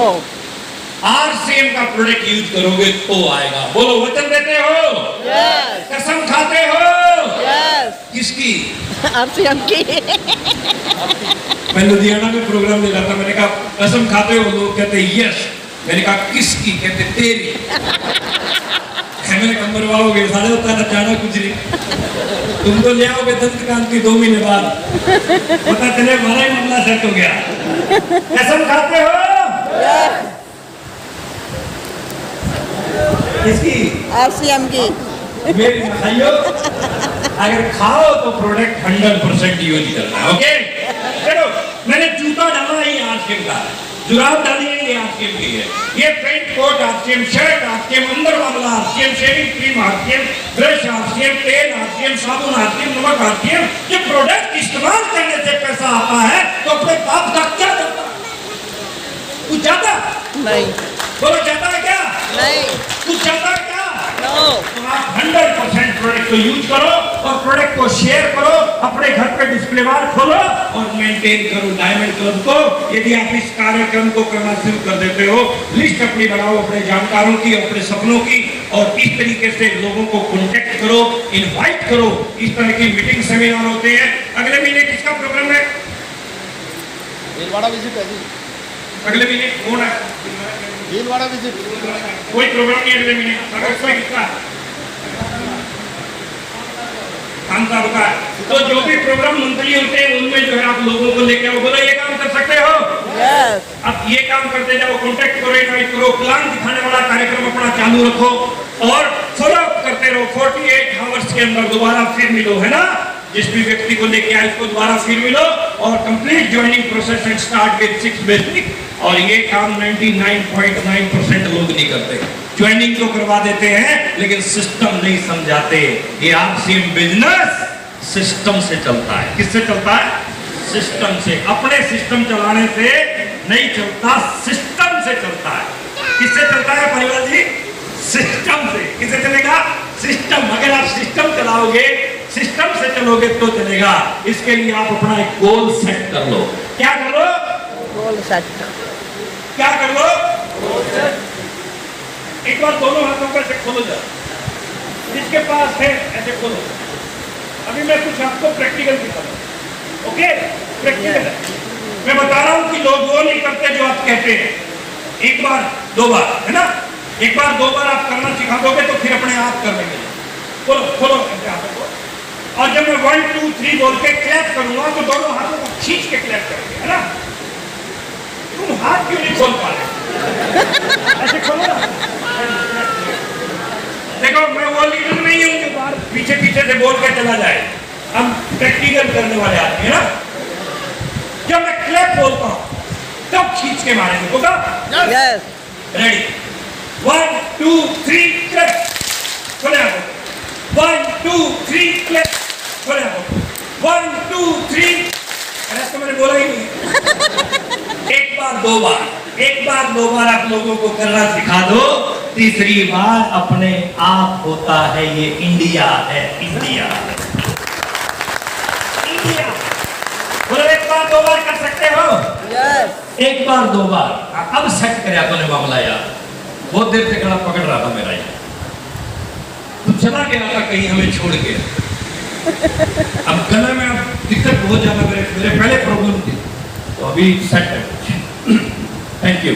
आरसीएम का प्रोडक्ट यूज करोगे तो आएगा। बोलो वचन देते हो? यस। कसम खाते हो? यस। किसकी? आरसीएम की। मैं लुधियाना में प्रोग्राम दे रहा था, मैंने कहा कसम खाते हो? लोग कहते यस। मैंने कहा किसकी? कहते तेरी। मैंने कमर वाओगे साढ़े होता है जाना कुछ नहीं, तुम तो ले आओगे दंतकांति 2 महीने बाद, पता चले हमारा ही मामला सेट हो गया। कसम खाते हो? किसकी? आरसीएम की। मेरी खाइयो, अगर खाओ तो प्रोडक्ट 100% यूज करना है। ओके चलो, मैंने जूता डाला ही आरसीएम का, जुराब डाली है ये आरसीएम की है, ये pant coat RCM, shirt RCM, अंदर वाला RCM, shaving cream RCM, brush RCM, तेल आरसीएम, साबुन आरसीएम, नमक आरसीएम। ये प्रोडक्ट इस्तेमाल करने से पैसा आता है तो अपने बाप का क्या जाता? कुछ जाता नहीं। बोलो जाता है क्या? नहीं। कुछ जाता है क्या? नो। तो आप 100% प्रोडक्ट को यूज करो और प्रोडक्ट को शेयर करो, अपने घर पे डिस्प्ले बार खोलो और मेंटेन करो डायमंड क्लब को। यदि आप इस कार्यक्रम को करना शुरू कर देते हो, लिस्ट अपनी बनाओ अपने जानकारों की, अपने सपनों की, और इस तरीके से लोगों को कॉन्टेक्ट करो, इनवाइट करो। इस तरह की मीटिंग सेमिनार होते हैं। अगले महीने किसका प्रोग्राम है? भीलवाड़ा विजिट है जी। अगले महीने कौन है? भीलवाड़ा विजिट। कोई प्रोग्राम नहीं अगले महीने। अगर कोई किसका खान साहब का, तो जो भी प्रोग्राम मंथली होते हैं उनमें जो है आप लोगों को लेके आओ, बोलो ये काम कर सकते हो? यस। अब ये काम करते जाओ, कॉन्टेक्ट करो, इनवाइट करो, प्लान दिखाने वाला कार्यक्रम अपना चालू रखो और फॉलो अप करते रहो। 48 आवर्स के अंदर दोबारा फिर मिलो, है ना? जिस भी व्यक्ति को लेके आए उसको दोबारा फिर मिलो और complete joining process and start with 6 basic. और ये काम 99.9% लोग नहीं करते। ज्वाइनिंग तो करवा देते हैं लेकिन सिस्टम नहीं समझाते। ये आरसीएम बिजनेस सिस्टम से चलता है। किससे चलता है? सिस्टम से। अपने सिस्टम चलाने से नहीं चलता, सिस्टम से चलता है। किससे चलता है परिवार जी? सिस्टम से। किससे चलेगा? सिस्टम। अगर आप सिस्टम चलाओगे, सिस्टम से चलोगे तो चलेगा। इसके लिए आप अपना एक गोल सेट कर लो। क्या कर लो? Goal set. क्या कर लो? एक बार दोनों हाथों को ऐसे खोलो जा, जिसके पास है ऐसे खोलो। अभी मैं कुछ आपको प्रैक्टिकल सिखाऊंगा। ओके? प्रैक्टिकल है। मैं बता रहा हूं कि लोग वो नहीं करते जो आप कहते हैं। एक बार 2 बार, है ना? एक बार 2 बार आप करना सिखा दोगे तो फिर अपने आप कर लेंगे। खोलो खोलो ऐसे हाथों को, और जब मैं 1 2 3 बोल के क्लैप करूंगा तो दोनों हाथों को खींच के क्लैप करेंगे, है ना? तुम हाथ क्यों नहीं खोल पा रहे? ऐसे खोलो ना। देखो मैं वो लीडर नहीं हूं जो बाहर पीछे पीछे से बोल के चला जाए। हम प्रैक्टिकल करने वाले आदमी है ना? जब मैं क्लैप बोलता हूं तब खींच के मारेंगे, होगा? यस। रेडी? 1 2 3 क्लैप। खोले आप। 1 2 3 क्लैप। खोले आप। 1 2 3। ऐसा तो मैंने बोला ही नहीं। एक बार 2 बार एक बार दो बार आप लोगों को करना सिखा दो, तीसरी बार अपने आप होता है। ये इंडिया है, इंडिया इंडिया। बोलो एक बार दो बार कर सकते हो? यस। एक बार दो बार। अब सेट करे आपने मामला यार, बहुत देर से गला पकड़ रहा था मेरा ये, तो चला गया था कहीं हमें छोड़ के। अब गले में अब दिक्कत बहुत ज्यादा, मेरे पहले प्रॉब्लम थी, तो अभी सेट है। Thank you.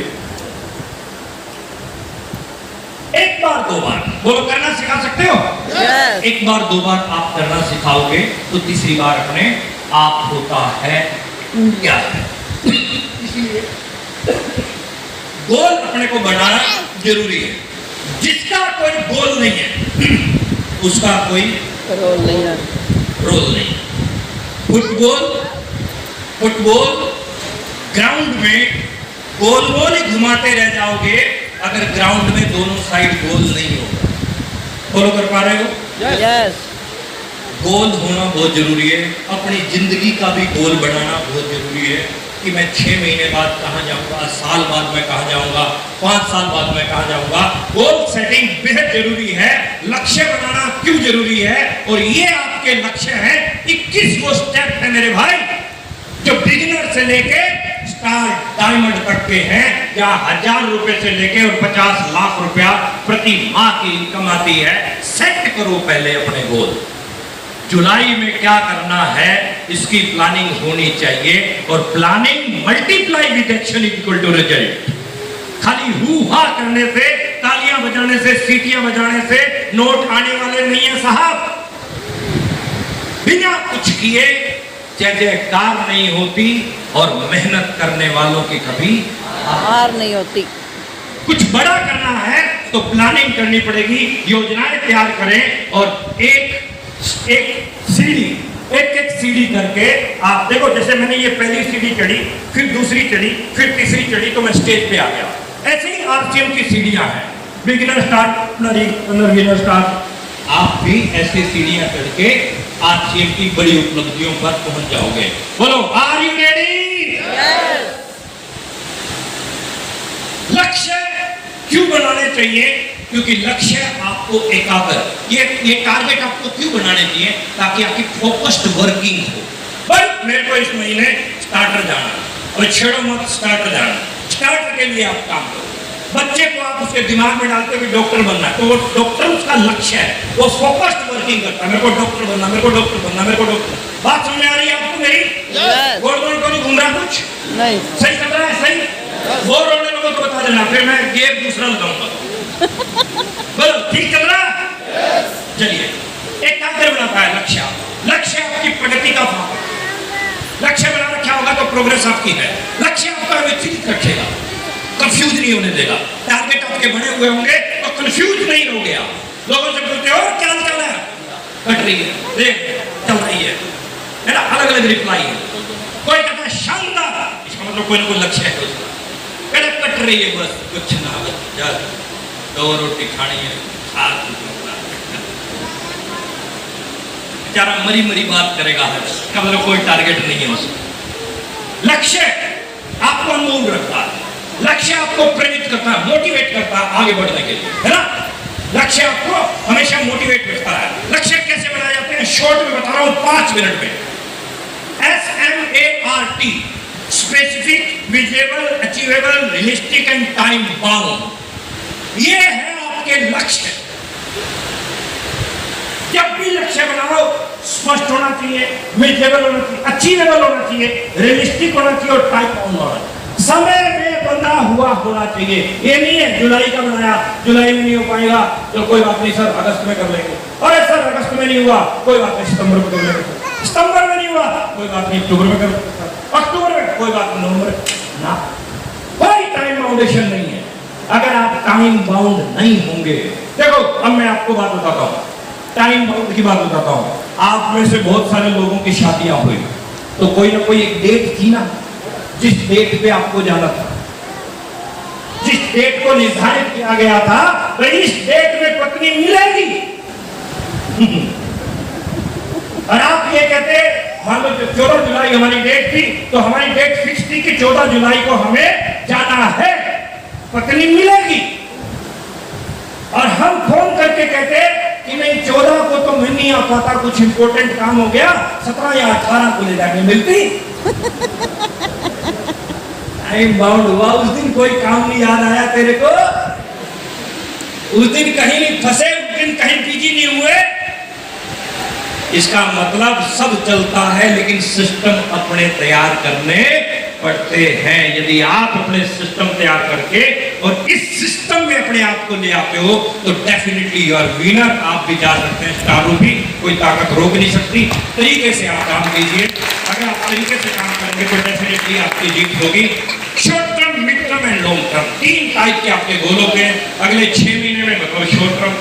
एक बार दो बार बोलो, करना सिखा सकते हो? यस। एक बार दो बार आप करना सिखाओगे तो तीसरी बार अपने आप होता है इंडिया। इसलिए गोल अपने को बनाना जरूरी है। जिसका कोई गोल नहीं है उसका कोई रोल नहीं है। रोल नहीं। फुटबॉल ग्राउंड में गोल गोल ही घुमाते रह जाओगे अगर ग्राउंड में दोनों साइड गोल नहीं हो। फॉलो कर पा रहे हो? यस। गोल होना बहुत जरूरी है। अपनी जिंदगी का भी गोल बनाना बहुत जरूरी है कि मैं 6 महीने बाद कहाँ जाऊंगा, साल बाद मैं कहाँ जाऊंगा, 5 साल बाद मैं कहाँ जाऊंगा। गोल सेटिंग बेहद जरूरी है। लक्ष्य बनाना क्यों जरूरी है? और ये आपके लक्ष्य है 21 वो स्टेप है मेरे भाई, जो बिगिनर से लेके स्टार डायमंड तक के हैं, या 1000 रुपए से लेके और 50 लाख रुपया प्रति माह की इनकम आती है। सेट करो पहले अपने गोल। जुलाई में क्या करना है इसकी प्लानिंग होनी चाहिए, और planning multiply with action equal to result. खाली हु हा करने से, तालियां बजाने से, सीटियां बजाने से नोट आने वाले नहीं है साहब। बिना कुछ किए जय जयकार नहीं होती, और मेहनत करने वालों की कभी हार नहीं होती। कुछ बड़ा करना है तो प्लानिंग करनी पड़ेगी, योजनाएं तैयार करें, और एक सीढ़ी एक सीढ़ी करके आप देखो। जैसे मैंने ये पहली सीढ़ी चढ़ी, फिर दूसरी चढ़ी, फिर तीसरी चढ़ी, तो मैं स्टेज पे आ गया। ऐसे ही आरसीएम की सीढ़ियां हैं, बिगिनर स्टार्ट, बिगिनर स्टार्ट। आप भी ऐसे सीढ़ियां चढ़ के आरसीएम की बड़ी उपलब्धियों पर पहुंच जाओगे। बोलो आर यू रेडी? लक्ष्य क्यों बनाने चाहिए? क्योंकि लक्ष्य आपको एकाग्र, ये टारगेट आपको क्यों बनाने चाहिए? ताकि आपकी फोकस्ड वर्किंग हो। पर मेरे को इस महीने स्टार्टर जाना, और छेड़ो मत स्टार्टर जाना। स्टार्टर के लिए आप काम करो। बच्चे को आप उसके दिमाग में डालते हुए डॉक्टर बनना है, तो वो डॉक्टर उसका लक्ष्य है, वो फोकस्ड वर्किंग करता है। मेरे को डॉक्टर बनना, मेरे को डॉक्टर बनना, मेरे को डॉक्टर। बात समझ आ रही है आपको मेरी? गोल गोल को नहीं घूम रहा कुछ नहीं। सही कर रहा है? सही। बोर होने लोगों को बता देना, फिर मैं गेम दूसरा लगाऊंगा। बोलो ठीक चल रहा? चलिए, एक एकाग्र बनाता है लक्ष्य। लक्ष्य आपकी प्रगति का भाव। लक्ष्य बना रखा होगा तो प्रोग्रेस आपकी है। लक्ष्य आपका विचलित रखेगा, कंफ्यूज नहीं होने देगा। टारगेट आपके बने हुए होंगे तो कंफ्यूज नहीं रहोगे आप। लोगों से पूछते हो क्या चल रहा है, कट रही है, देख चल रही है ना, अलग अलग रिप्लाई है। कोई कहता है शानदार, इसका मतलब कोई ना कोई लक्ष्य है उसका। कट रही है, बस कुछ ना, बस 2 रोटी खानी है, खा। बेचारा मरी मरी बात करेगा, इसका मतलब कोई टारगेट नहीं है उसका। लक्ष्य आपको मूव रखता है, लक्ष्य आपको प्रेरित करता है, मोटिवेट करता है आगे बढ़ने के लिए, है ना। लक्ष्य आपको हमेशा मोटिवेट करता है। लक्ष्य कैसे बनाए जाते हैं शॉर्ट में बता रहा हूं, 5 मिनट में। SMART, specific, visible, achievable, realistic and time bound. ये है आपके लक्ष्य। जब भी लक्ष्य बनाओ स्पष्ट होना चाहिए, विजिबल होना चाहिए, अचीवेबल होना चाहिए, रियलिस्टिक होना चाहिए और टाइम बाउंड होना चाहिए। समय में बंधा हुआ होना चाहिए। ये नहीं है जुलाई का बनाया, जुलाई में नहीं हो पाएगा तो कोई बात नहीं सर, अगस्त में कर लेंगे। अरे सर अगस्त में नहीं हुआ, कोई बात नहीं सितंबर में कर लेंगे। सितंबर में नहीं हुआ, कोई बात नहीं अक्टूबर में कर लेंगे। अक्टूबर में कोई बात नहीं, नवंबर ना। कोई टाइम बाउंडेशन नहीं है अगर आप टाइम बाउंड नहीं होंगे। देखो अब मैं आपको बात बताता हूँ, टाइम बाउंड की बात बताता हूँ। आप में से बहुत सारे लोगों की शादियां हुई, तो कोई ना कोई एक डेट थी ना, जिस डेट पे आपको जाना था, जिस डेट को निर्धारित किया गया था, तो इस डेट में पत्नी मिलेगी। और आप ये कहते मान लो 14 जुलाई हमारी डेट थी, तो हमारी डेट फिक्स थी कि 14 जुलाई को हमें जाना है, पत्नी मिलेगी। और हम फोन करके कहते कि नहीं 14 को तो मैं नहीं आ पाता, कुछ इंपॉर्टेंट काम हो गया, 17 या 18 को ले जाके मिलती। टाइम बाउंड हुआ, उस दिन कोई काम नहीं याद आया तेरे को, उस दिन कहीं नहीं फंसे, उस दिन कहीं बिजी नहीं हुए। इसका मतलब सब चलता है लेकिन सिस्टम अपने तैयार करने पड़ते हैं। यदि आप अपने सिस्टम तैयार करके और इस सिस्टम में अपने आप को ले आते हो तो डेफिनेटली यू आर विनर। आप भी जा सकते हैं स्टारों भी, कोई ताकत रोक नहीं सकती। तरीके से आप काम कीजिए, अगर आप तरीके से काम करेंगे तो डेफिनेटली आपकी जीत होगी। Short term, mid term and long term, 3 type के आपके गोलों के। अगले 6 महीने में मतलब शॉर्ट टर्म,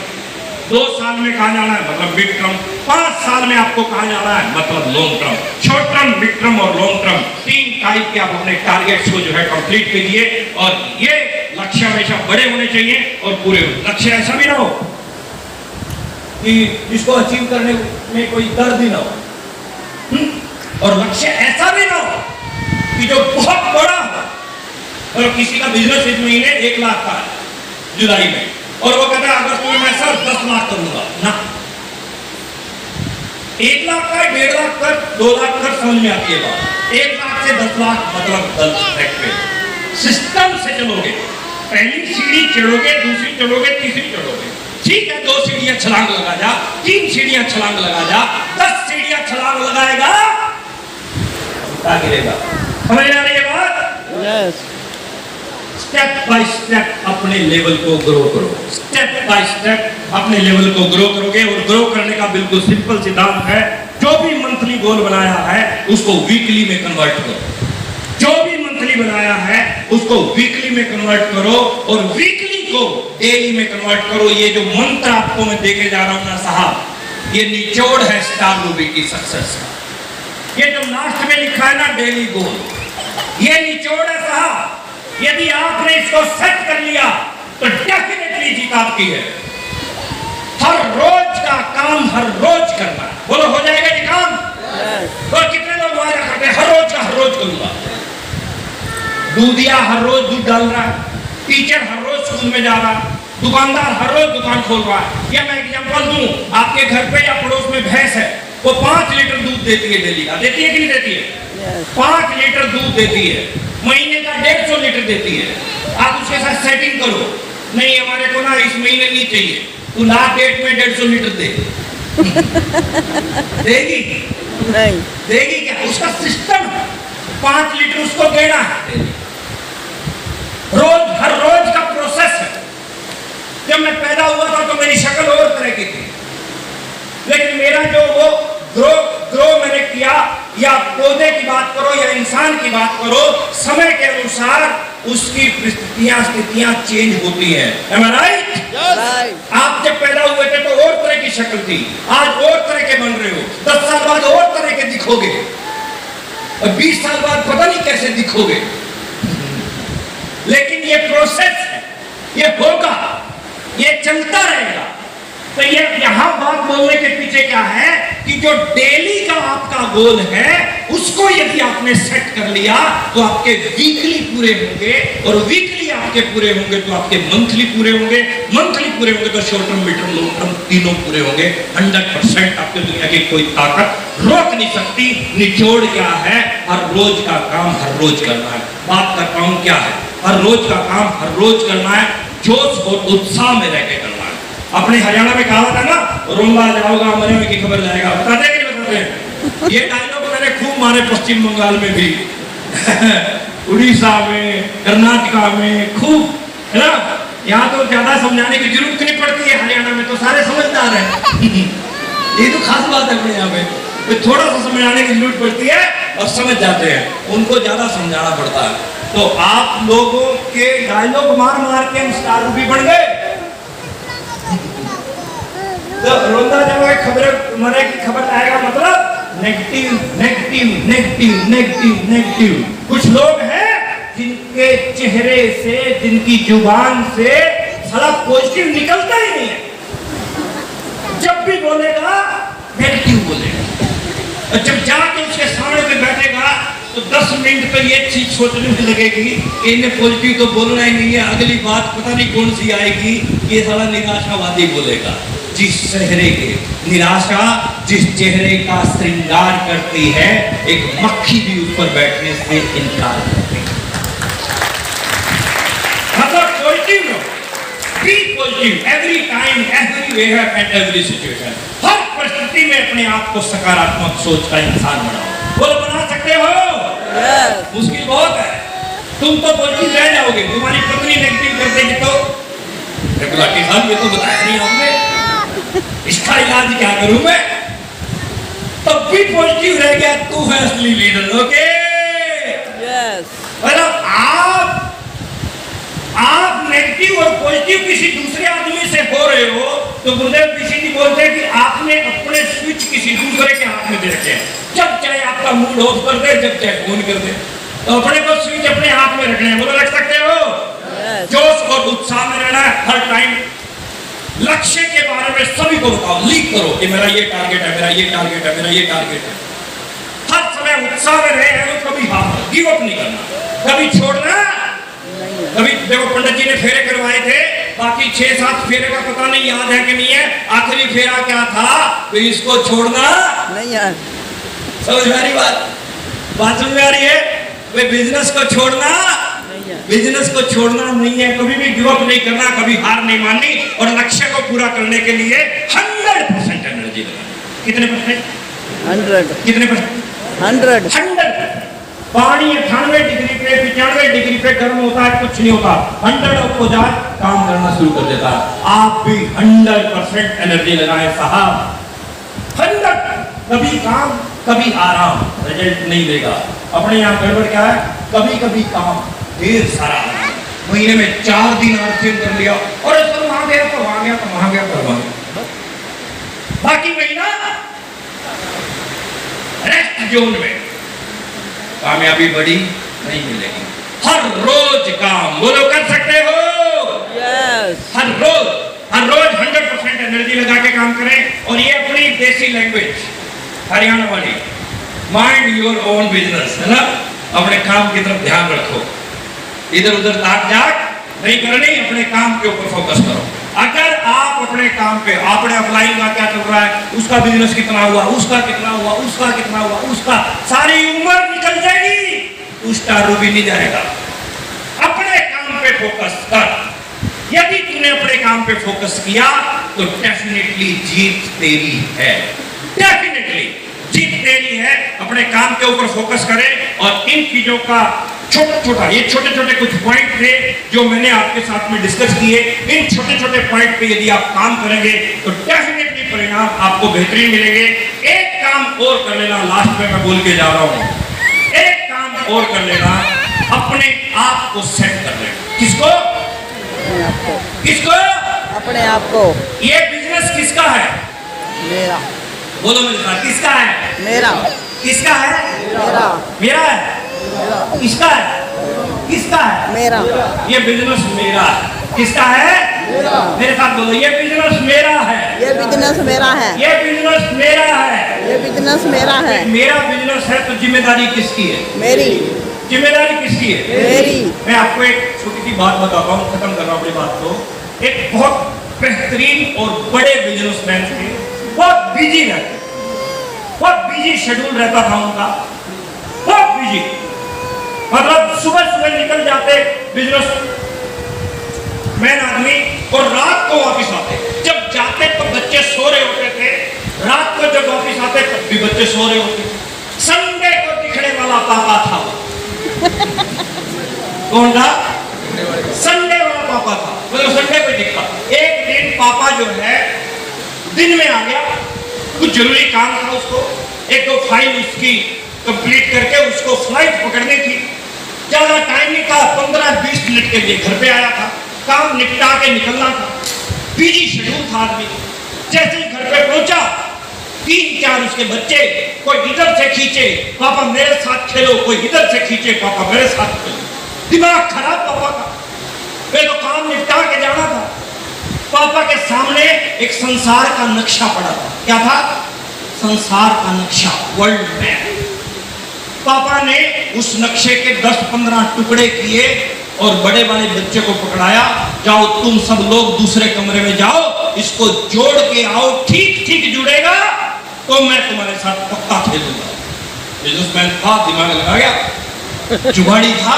2 साल में कहा जाना है मतलब मिड टर्म, 5 साल में आपको कहा जाना है मतलब long term. Short term, mid term और लॉन्ग टर्म, 3 टाइप के आप अपने टारगेट्स को जो है कंप्लीट कीजिए। और ये लक्ष्य हमेशा बड़े होने चाहिए और पूरे हो। लक्ष्य ऐसा भी ना हो कि इसको अचीव करने में कोई दर्द ही ना हो, और लक्ष्य ऐसा भी ना हो कि जो बहुत बड़ा हो। और किसी का बिजनेस इस महीने 1 लाख का है जुलाई में, और वो कहता है अगस्त में मैं सर 10 लाख करूंगा ना। 1 लाख का, 1.5 लाख का, 2 लाख का समझ में आती है बात। 1 लाख से 10 लाख मतलब गलत ट्रैक पे। सिस्टम से चलोगे, पहली सीढ़ी चढ़ोगे, दूसरी चढ़ोगे, तीसरी चढ़ोगे, ठीक है। 2 सीढ़ियां छलांग लगा जा, 3 सीढ़ियां छलांग लगा जा, 10 सीढ़ियां छलांग लगाएगा, क्या गिरेगा? समझ आ रही है बात? यस। स्टेप बाय स्टेप अपने लेवल को ग्रो करो, स्टेप बाय स्टेप अपने लेवल को ग्रो करोगे। और ग्रो करने का बिल्कुल सिंपल सिद्धांत है, जो भी मंथली गोल बनाया है उसको वीकली में कन्वर्ट करो। जो भी मंथली बनाया है उसको वीकली में कन्वर्ट करो, और वीकली को डेली में कन्वर्ट करो। ये जो मंत्र आपको मैं देके जा रहा हूं ना साहब, ये निचोड़ है स्टार रूबी की सक्सेस का। ये जो लास्ट में लिखा है ना डेली गोल, ये निचोड़ है साहब। यदि आपने इसको सेट कर लिया तो डेफिनेटली जीत आपकी है। हर रोज का काम हर रोज करना है। बोलो हो जाएगा ये काम? तो कितने लोग वादा करते हैं हर रोज का हर रोज करूंगा? दूधिया हर रोज दूध डाल रहा है, टीचर हर रोज स्कूल में जा रहा है, दुकानदार हर रोज दुकान खोल रहा है। या मैं एग्जांपल दूं, आपके घर पे या पड़ोस में भैंस है, वो 5 लीटर दूध देती है डेली का, देती है कि नहीं देती है? 5 लीटर दूध देती है, महीने का 150 लीटर देती है। आप उसके साथ सेटिंग करो, नहीं हमारे को ना इस महीने नहीं चाहिए, तू लास्ट डेट में 150 लीटर दे। देगी? नहीं देगी क्या? उसका सिस्टम 5 लीटर उसको देना है रोज, हर रोज का प्रोसेस है। जब मैं पैदा हुआ था तो मेरी शक्ल और तरह की थी, लेकिन मेरा जो वो ग्रो मैंने किया, या पौधे की बात करो या इंसान की बात करो, समय के अनुसार उसकी स्थितियां चेंज होती हैं। Am I right? राइट। आप जब पैदा हुए थे तो और तरह की शक्ल थी, आज और तरह के बन रहे हो, 10 साल बाद और तरह के दिखोगे, और 20 साल बाद पता नहीं कैसे दिखोगे। लेकिन ये प्रोसेस है, ये होगा, ये चलता रहेगा। तो ये यहां बात बोलने के पीछे क्या है कि जो डेली का आपका गोल है उसको यदि आपने सेट कर लिया तो आपके वीकली पूरे होंगे, और वीकली आपके पूरे होंगे तो आपके मंथली पूरे होंगे, मंथली पूरे होंगे तो short term, mid term, long term तीनों पूरे होंगे। 100% आपके दुनिया की कोई ताकत रोक नहीं सकती। निचोड़ क्या है? हर रोज का काम हर रोज करना है। बात करता हूं क्या है? हर रोज का काम हर रोज करना है, जोश और उत्साह में रह के करना है। अपने हरियाणा में कहा था ना, रोंगा जाओगा मरे की खबर लाएगा, बताते हैं कि नहीं बताते? ये डायलॉग मैंने खूब मारे पश्चिम बंगाल में भी, उड़ीसा में, कर्नाटका में खूब, है ना? यहाँ तो ज्यादा समझाने की जरूरत नहीं पड़ती है, हरियाणा में तो सारे समझदार हैं। ये तो खास बात है अपने यहाँ पे, थोड़ा सा समझाने की जरूरत पड़ती है और समझ जाते हैं, उनको ज्यादा समझाना पड़ता है। तो आप लोगों के डायलॉग मार मार के हम स्टार भी बन गए। तो रोंदा जाओगे खबर मरे की खबर आएगा, मतलब negative negative negative negative negative. कुछ लोग हैं जिनके चेहरे से, जिनकी जुबान से साला पॉजिटिव निकलता ही नहीं है। जब भी बोलेगा नेगेटिव बोलेगा, और जब जाके उसके सामने पे बैठेगा तो 10 मिनट तो ये चीज सोचने में लगेगी कि इन्हें पॉजिटिव तो बोलना ही नहीं है, अगली बात पता नहीं कौन सी आएगी, ये साला निराशावादी बोलेगा। जिस चेहरे के निराशा जिस चेहरे का श्रृंगार करती है, एक मक्खी भी उस पर बैठने से इनकार करती है। मतलब positive no, be positive every time, everywhere and every situation. हर परिस्थिति में अपने आप को सकारात्मक सोच का इंसान बनाओ। बोलो बना सकते हो? Yes. मुश्किल बहुत है। तुम तो पॉजिटिव रह जाओगे, तुम्हारी पत्नी नेगेटिव कर देगी तो गुलाटी साहब ये तो बताया नहीं आपने, इसका इलाज क्या करूं मैं? तब भी पॉजिटिव रह गया, तू है असली लीडर। Okay Yes. मतलब आप नेगेटिव और पॉजिटिव किसी दूसरे आदमी से हो रहे हो तो गुरुदेव ऋषि जी बोलते हैं कि आपने अपने स्विच किसी दूसरे के हाथ में दे रखे हैं। जब चाहे आपका मूड ऑफ कर दे, जब चाहे फोन कर दे, तो अपने को स्विच अपने हाथ में रखने हैं। बोलो रख सकते हो? Yes. जोश और उत्साह में रहना है हर टाइम। लक्ष्य के बारे में सभी को बताओ, लीक करो कि मेरा ये टारगेट है, मेरा ये टारगेट है, मेरा ये टारगेट है। हर समय उत्साह में रहे, कभी गिव अप नहीं करना, कभी छोड़ना कभी। देखो पंडित जी ने फेरे करवाए थे, बाकी 6-7 फेरे का पता नहीं याद है कि नहीं है, आखिरी फेरा क्या था? तो इसको छोड़ना नहीं है। समझ में आ रही बात समझ में आ रही है? वे बिजनेस को छोड़ना नहीं है। बिजनेस को छोड़ना नहीं है, कभी भी गिव अप नहीं करना, कभी हार नहीं माननी, और लक्ष्य को पूरा करने के लिए 100% एनर्जी लगानी। कितने परसेंट? 100. कितने परसेंट? 100. 100%। पानी 98 डिग्री पे 95 डिग्री पे गर्म होता है, कुछ नहीं होता। 100 अप हो जाए, काम करना शुरू कर देता है। आप भी 100% एनर्जी लगाएं साहब। 100। कभी काम कभी आराम, रिजल्ट नहीं देगा। अपने यहाँ गड़बड़ क्या है? कभी कभी काम, ढेर सारा। महीने में 4 दिन आरसीएम कर लिया, और सर वहां गया तो वहां गया तो वहां गया तो वहां गया, बाकी महीना रेस्ट जोन में। कामयाबी बड़ी नहीं मिलेगी। हर रोज काम, बोलो कर सकते हो? Yes. हर रोज 100% एनर्जी लगा के काम करें। और ये अपनी देसी लैंग्वेज हरियाणा वाली, माइंड योर ओन बिजनेस, है ना? अपने काम की तरफ ध्यान रखो, इधर उधर ताक जाक नहीं करनी, अपने काम के ऊपर फोकस करो। अगर आप अपने काम पे, आपने अपलाइन का क्या चल रहा है, उसका बिजनेस कितना हुआ, उसका कितना हुआ, उसका कितना हुआ, उसका सारी उम्र निकल जाएगी, उसका भी नहीं जाएगा। अपने काम पे फोकस कर। यदि तूने अपने काम पे फोकस किया तो डेफिनेटली जीत तेरी है, डेफिनेटली जीत तेरी है। अपने काम के ऊपर फोकस करें, और इन चीजों का ये छोटे छोटे कुछ पॉइंट थे जो मैंने आपके साथ में डिस्कस किए। इन छोटे छोटे पॉइंट पे यदि आप काम करेंगे तो डेफिनेटली परिणाम आपको बेहतरीन मिलेंगे। एक काम और कर लेना, लास्ट में मैं बोल के जा रहा हूं, एक काम और कर लेना, अपने आप को सेट कर लेना। किसको? किसको? अपने आप को। ये बिजनेस किसका है? मेरा। बोलो मेरे साथ, किसका है? मेरा। किसका है? मेरा। मेरा है। किसका है? किसका है? मेरा। ये बिजनेस मेरा है। किसका है? मेरा। मेरे साथ बोलो, ये बिजनेस मेरा है। ये बिजनेस मेरा है। ये बिजनेस मेरा है। ये बिजनेस मेरा है। मेरा बिजनेस है तो जिम्मेदारी किसकी है? मेरी। जिम्मेदारी किसकी है? मेरी। मैं आपको एक छोटी सी बात बताता हूँ, खत्म कर रहा हूँ अपनी बात को। एक बहुत बेहतरीन और बड़े बिजनेसमैन थे, बहुत बिजी रहते, बहुत बिजी शेड्यूल रहता था उनका, बहुत बिजी। मतलब सुबह सुबह निकल जाते बिजनेस मैन आदमी, और रात को वापिस आते। जब जाते तो बच्चे सो रहे होते थे, रात को जब वापिस आते तब भी बच्चे सो रहे होते। संडे को दिखने वाला पापा था। कौन था? संडे वाला पापा था, मतलब संडे को दिखता। एक दिन पापा जो है दिन में आ गया, कुछ जरूरी काम था उसको, एक दो फाइल उसकी कंप्लीट करके उसको फ्लाइट पकड़नी थी। ज्यादा टाइम नहीं था, 15-20 मिनट के लिए घर पे आया था, काम निपटा के निकलना था, बिजी शेड्यूल था आदमी। जैसे ही घर पे पहुंचा, 3-4 उसके बच्चे, कोई इधर से खींचे पापा मेरे साथ खेलो, कोई इधर से खींचे पापा मेरे साथ खेलो। दिमाग खराब पापा का, मैं तो काम निपटा के जाना था। पापा के सामने एक संसार का नक्शा पड़ा था। क्या था? संसार का नक्शा, वर्ल्ड मैप। पापा ने उस नक्शे के 10-15 टुकड़े किए और बड़े वाले बच्चे को पकड़ाया, जाओ तुम सब लोग दूसरे कमरे में जाओ, इसको जोड़ के आओ, ठीक ठीक जुड़ेगा तो मैं तुम्हारे साथ पक्का खेलूंगा। बिजनेसमैन था, दिमाग लगा गया, जुगाड़ी था।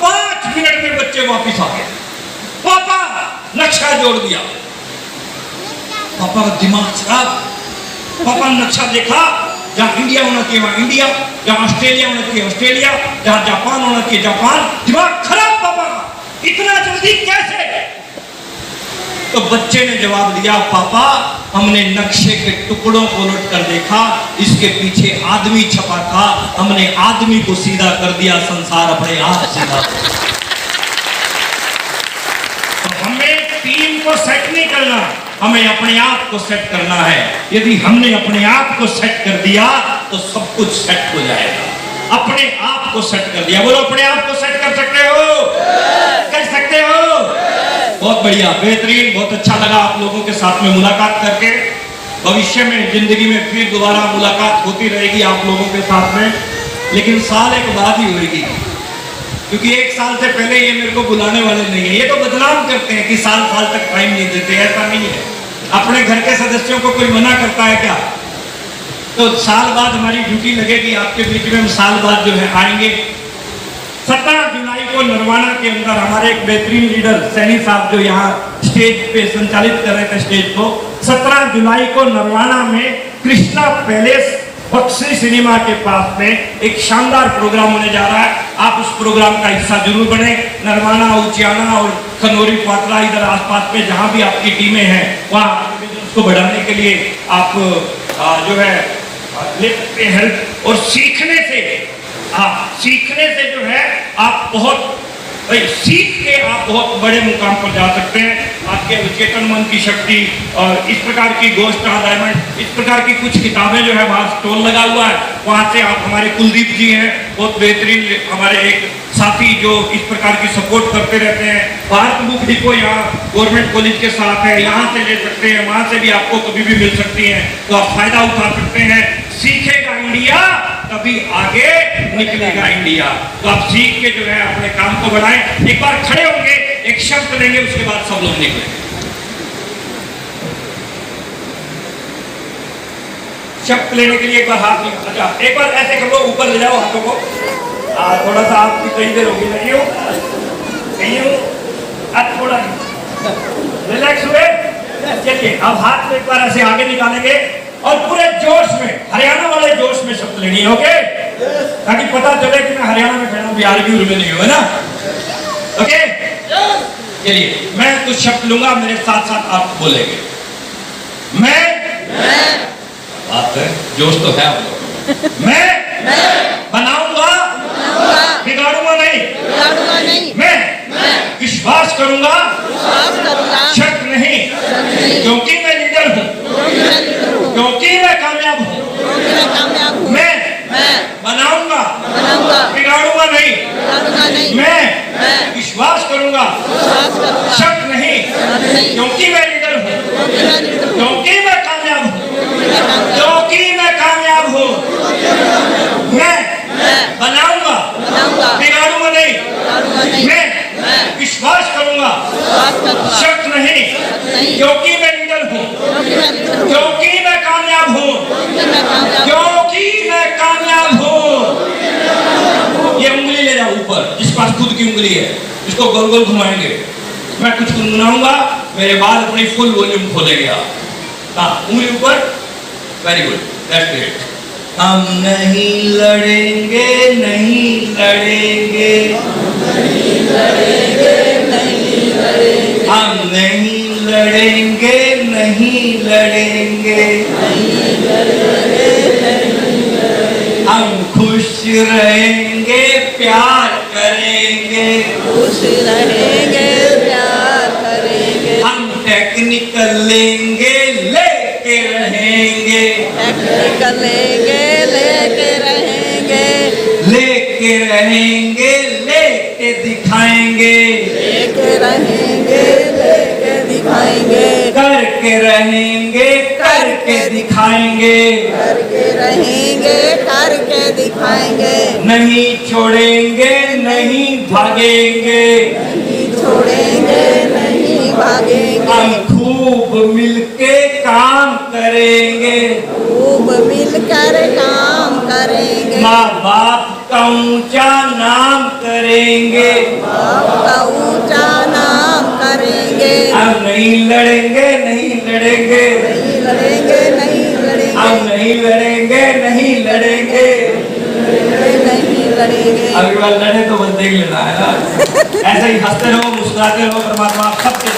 5 मिनट में बच्चे वापिस आ गए। पापा नक्शा जोड़ दिया। पापा का दिमाग खराब। पापा ने नक्शा देखा, जहां इंडिया होना चाहिए वहां इंडिया, जहां ऑस्ट्रेलिया होना चाहिए ऑस्ट्रेलिया, जहां जापान होना चाहिए जापान। दिमाग खराब पापा का, इतना जल्दी कैसे? तो बच्चे ने जवाब दिया, पापा हमने नक्शे के टुकड़ों को उलट कर देखा, इसके पीछे आदमी छपा था, हमने आदमी को सीधा कर दिया, संसार अपने आप सीधा। तो हमें टीम को सेट नहीं करना, हमें अपने आप को सेट करना है। यदि हमने अपने आप को सेट कर दिया तो सब कुछ सेट हो जाएगा। अपने आप को सेट कर दिया, बोलो अपने आप को सेट कर सकते हो? कर सकते हो? बहुत बढ़िया, बेहतरीन, बहुत अच्छा लगा आप लोगों के साथ में मुलाकात करके। भविष्य में जिंदगी में फिर दोबारा मुलाकात होती रहेगी आप लोगों के साथ में, लेकिन साल एक बाद ही होगी, क्योंकि 1 साल से पहले ये मेरे को बुलाने वाले नहीं है। ये तो बदनाम करते हैं कि साल तक टाइम नहीं देते, ऐसा नहीं है। अपने घर के सदस्यों को कोई मना करता है क्या? तो साल बाद हमारी ड्यूटी लगेगी आपके बीच में, हम साल बाद जो है आएंगे। 17 जुलाई को नरवाना के अंदर हमारे एक बेहतरीन लीडर सैनी साहब जो यहाँ स्टेज पे संचालित कर रहे थे स्टेज को, 17 जुलाई को नरवाना में कृष्णा पैलेस बक्सी सिनेमा के पास में एक शानदार प्रोग्राम होने जा रहा है। आप उस प्रोग्राम का हिस्सा जरूर बने। नरवाना, उचियाना और खनौरी, पातला, इधर आसपास में जहां भी आपकी टीमें हैं वहां बिजनेस को बढ़ाने के लिए आप जो है ले सकते हैं हेल्प। और सीखने से जो है आप बहुत सीख के आप बहुत बड़े मुकाम पर जा सकते हैं। आपके अवचेतन मन की शक्ति और इस प्रकार की गोस्ट डायमंड, इस प्रकार की कुछ किताबें जो है वहाँ स्टॉल लगा हुआ है, वहाँ से आप, हमारे कुलदीप जी हैं बहुत बेहतरीन हमारे एक साथी जो इस प्रकार की सपोर्ट करते रहते हैं। भारत बुक डिपो यहाँ गवर्नमेंट कॉलेज के साथ है, यहाँ से ले सकते हैं, वहाँ से भी आपको कभी भी मिल सकती है, तो आप फायदा उठा सकते हैं। सीखेगा इंडिया तभी आगे निकलेगा इंडिया। तो आप सीख के जो है अपने काम को बढ़ाएं। एक बार खड़े होंगे, एक शब्द लेंगे, उसके बाद सब लोग निकलेंगे। शब्द लेने के लिए एक बार हाथ निकाल, अच्छा एक बार ऐसे कर लो, ऊपर ले जाओ हाथों को, थोड़ा सा आपकी कई देर होगी, नहीं हो आज थोड़ा रिलैक्स हुए। चलिए अब हाथ को एक बार ऐसे आगे निकालेंगे और पूरे जोश में, हरियाणा वाले जोश में शब्द लेनी है, ओके? ताकि पता चले कि मैं हरियाणा में खड़ा हूँ, बिहार की उर्मे नहीं हुआ ना, ओके? चलिए मैं कुछ शब्द लूंगा, मेरे साथ साथ आप बोलेंगे। मैं बात है, जोश तो है आप लोग। मैं बनाऊंगा, बिगाड़ूंगा नहीं। मैं विश्वास करूंगा, शक नहीं, क्योंकि मैं लीडर हूँ, क्योंकि मैं कामयाब हूँ। मैं बनाऊंगा, बिगाड़ूंगा नहीं। मैं विश्वास करूंगा, शक नहीं, क्योंकि मैं लीडर हूँ, क्योंकि मैं कामयाब हूँ, मैं बनाऊंगा, बिगाड़ूंगा नहीं। मैं विश्वास करूंगा, शक नहीं, क्योंकि मैं लीडर हूँ, क्योंकि मैं कामयाब हूँ, ये उंगली ले जाओ ऊपर, जिस पास खुद की उंगली है, इसको गोल गोल घुमाएंगे। मैं कुछ गुनगुनाऊंगा, मेरे बाद अपनी फुल वॉल्यूम खोलेंगे आप। हाँ, उंगली ऊपर, वेरी गुड, दैट्स ग्रेट। हम नहीं लड़ेंगे, हम नहीं लड़ेंगे, हम खुश रहेंगे, प्यार करेंगे, हम टेक्निकल लेंगे, लेके रहेंगे, लेके दिखाएंगे, करके रहेंगे, करके दिखाएंगे, करके रहेंगे, करके दिखाएंगे, नहीं छोड़ेंगे, नहीं भागेंगे, नहीं छोड़ेंगे, नहीं भागेंगे, हम खूब मिलके काम करेंगे, खूब मिलकर काम करेंगे, माँ बाप का ऊंचा नाम करेंगे, आपका ऊंचा नाम करेंगे, हम नहीं लड़ेंगे, नहीं लड़ेंगे, नहीं लड़ेंगे, नहीं लड़ेंगे, हम नहीं लड़ेंगे, नहीं लड़ेंगे। नहीं लड़ेंगे। अगली बार लड़े तो बंदे ही लड़ा है ना। ऐसे ही हंसते रहो, मुस्कुराते रहो, परमात्मा आप सबके